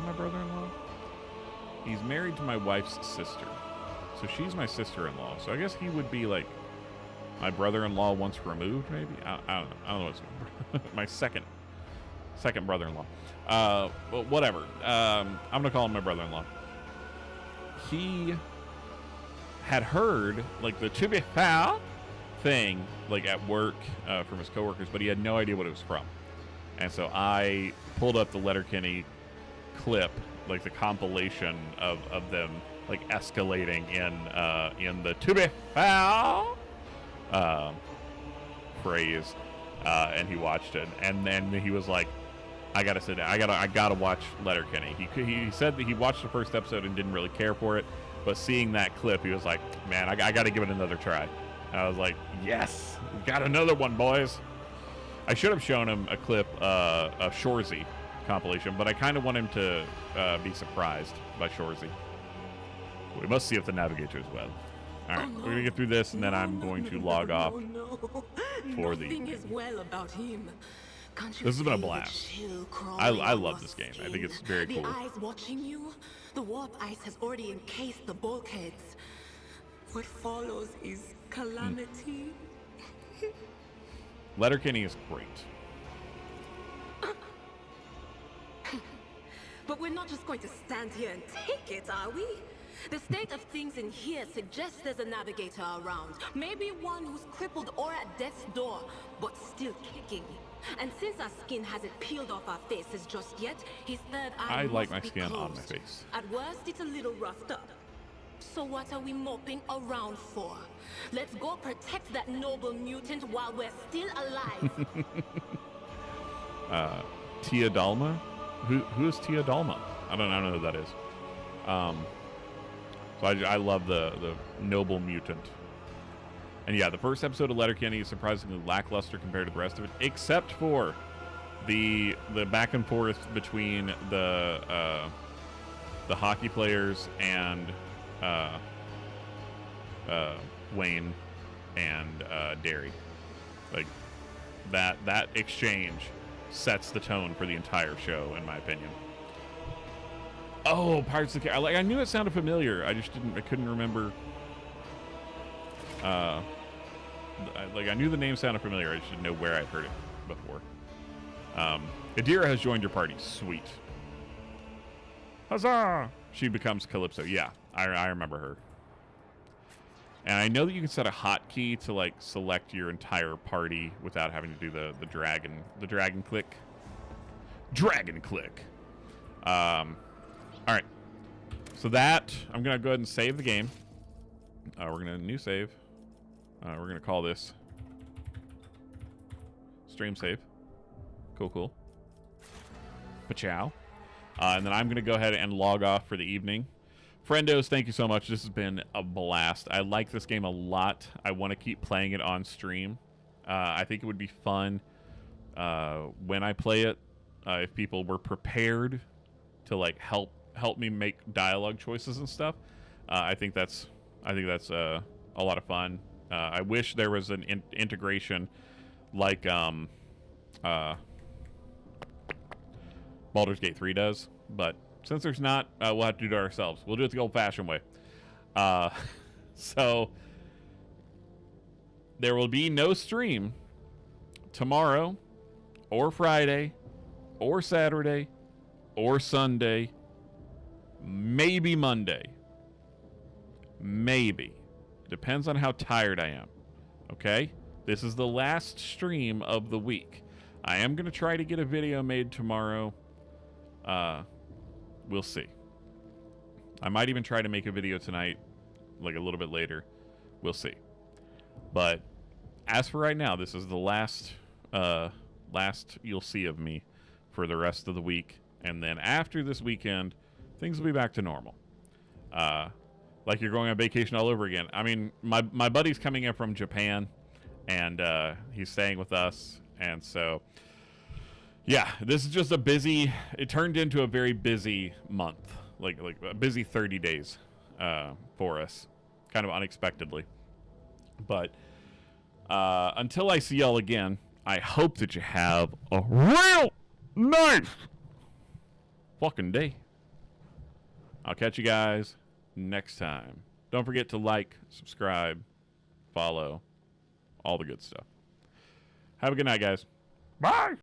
A: my brother-in-law? He's married to my wife's sister, so she's my sister-in-law. So I guess he would be like my brother-in-law once removed, maybe. I don't know. I don't know what's my second brother-in-law. Well, whatever. I'm gonna call him my brother-in-law. He had heard like the "to be foul" thing like at work from his coworkers, but he had no idea what it was from. And so I pulled up the Letterkenny clip, like the compilation of them like escalating in the "to be foul" phrase, and he watched it, and then he was like, I gotta sit down. I gotta watch Letterkenny. He said that he watched the first episode and didn't really care for it, but seeing that clip, he was like, man, I gotta give it another try. And I was like, yes, we got another one, boys. I should have shown him a clip of Shorzy compilation, but I kind of want him to be surprised by Shorzy. We must see if the navigator is well. All right, we're gonna get through this, and then I'm going to log off for the evening.
L: Is well about him.
A: This has been a blast. I love this game. I think it's very cool.
L: The eyes watching you. The warp ice has already encased the bulkheads. What follows is calamity.
A: Letterkenny is great.
L: But we're not just going to stand here and take it, are we? The state of things in here suggests there's a navigator around. Maybe one who's crippled or at death's door, but still kicking. And since our skin hasn't peeled off our faces just yet, his third eye
A: I like my
L: must be
A: skin
L: closed.
A: on my face.
L: At worst, it's a little roughed up. So what are we moping around for? Let's go protect that noble mutant while we're still alive.
A: Tia Dalma? Who is Tia Dalma? I don't know who that is. So I love the noble mutant. And yeah, the first episode of Letterkenny is surprisingly lackluster compared to the rest of it, except for the back and forth between the hockey players and Wayne and Derry. Like that exchange sets the tone for the entire show, in my opinion. Oh, Pirates of the Caribbean. I knew it sounded familiar. I couldn't remember. I knew the name sounded familiar. I just didn't know where I'd heard it before. Adira has joined your party. Sweet. Huzzah! She becomes Calypso. Yeah, I remember her. And I know that you can set a hotkey to like select your entire party without having to do the dragon click. Dragon click. All right. So that I'm gonna go ahead and save the game. We're gonna new save. We're gonna call this stream save. Cool. Pachow. And then I'm gonna go ahead and log off for the evening. Friendos, thank you so much. This has been a blast. I like this game a lot. I want to keep playing it on stream. I think it would be fun when I play it if people were prepared to like help me make dialogue choices and stuff. I think that's a lot of fun. I wish there was an integration like Baldur's Gate 3 does, but since there's not, we'll have to do it ourselves. We'll do it the old-fashioned way. So there will be no stream tomorrow or Friday or Saturday or Sunday, maybe Monday. Maybe. Depends on how tired I am. Okay? This is the last stream of the week. I am going to try to get a video made tomorrow. We'll see. I might even try to make a video tonight, like a little bit later. We'll see. But as for right now, this is the last you'll see of me for the rest of the week. And then after this weekend, things will be back to normal. Like you're going on vacation all over again. I mean, my buddy's coming in from Japan, and he's staying with us. And so, yeah, this is just it turned into a very busy month, like a busy 30 days for us, kind of unexpectedly. But until I see y'all again, I hope that you have a real nice fucking day. I'll catch you guys next time. Don't forget to like, subscribe, follow, all the good stuff. Have a good night, guys. Bye.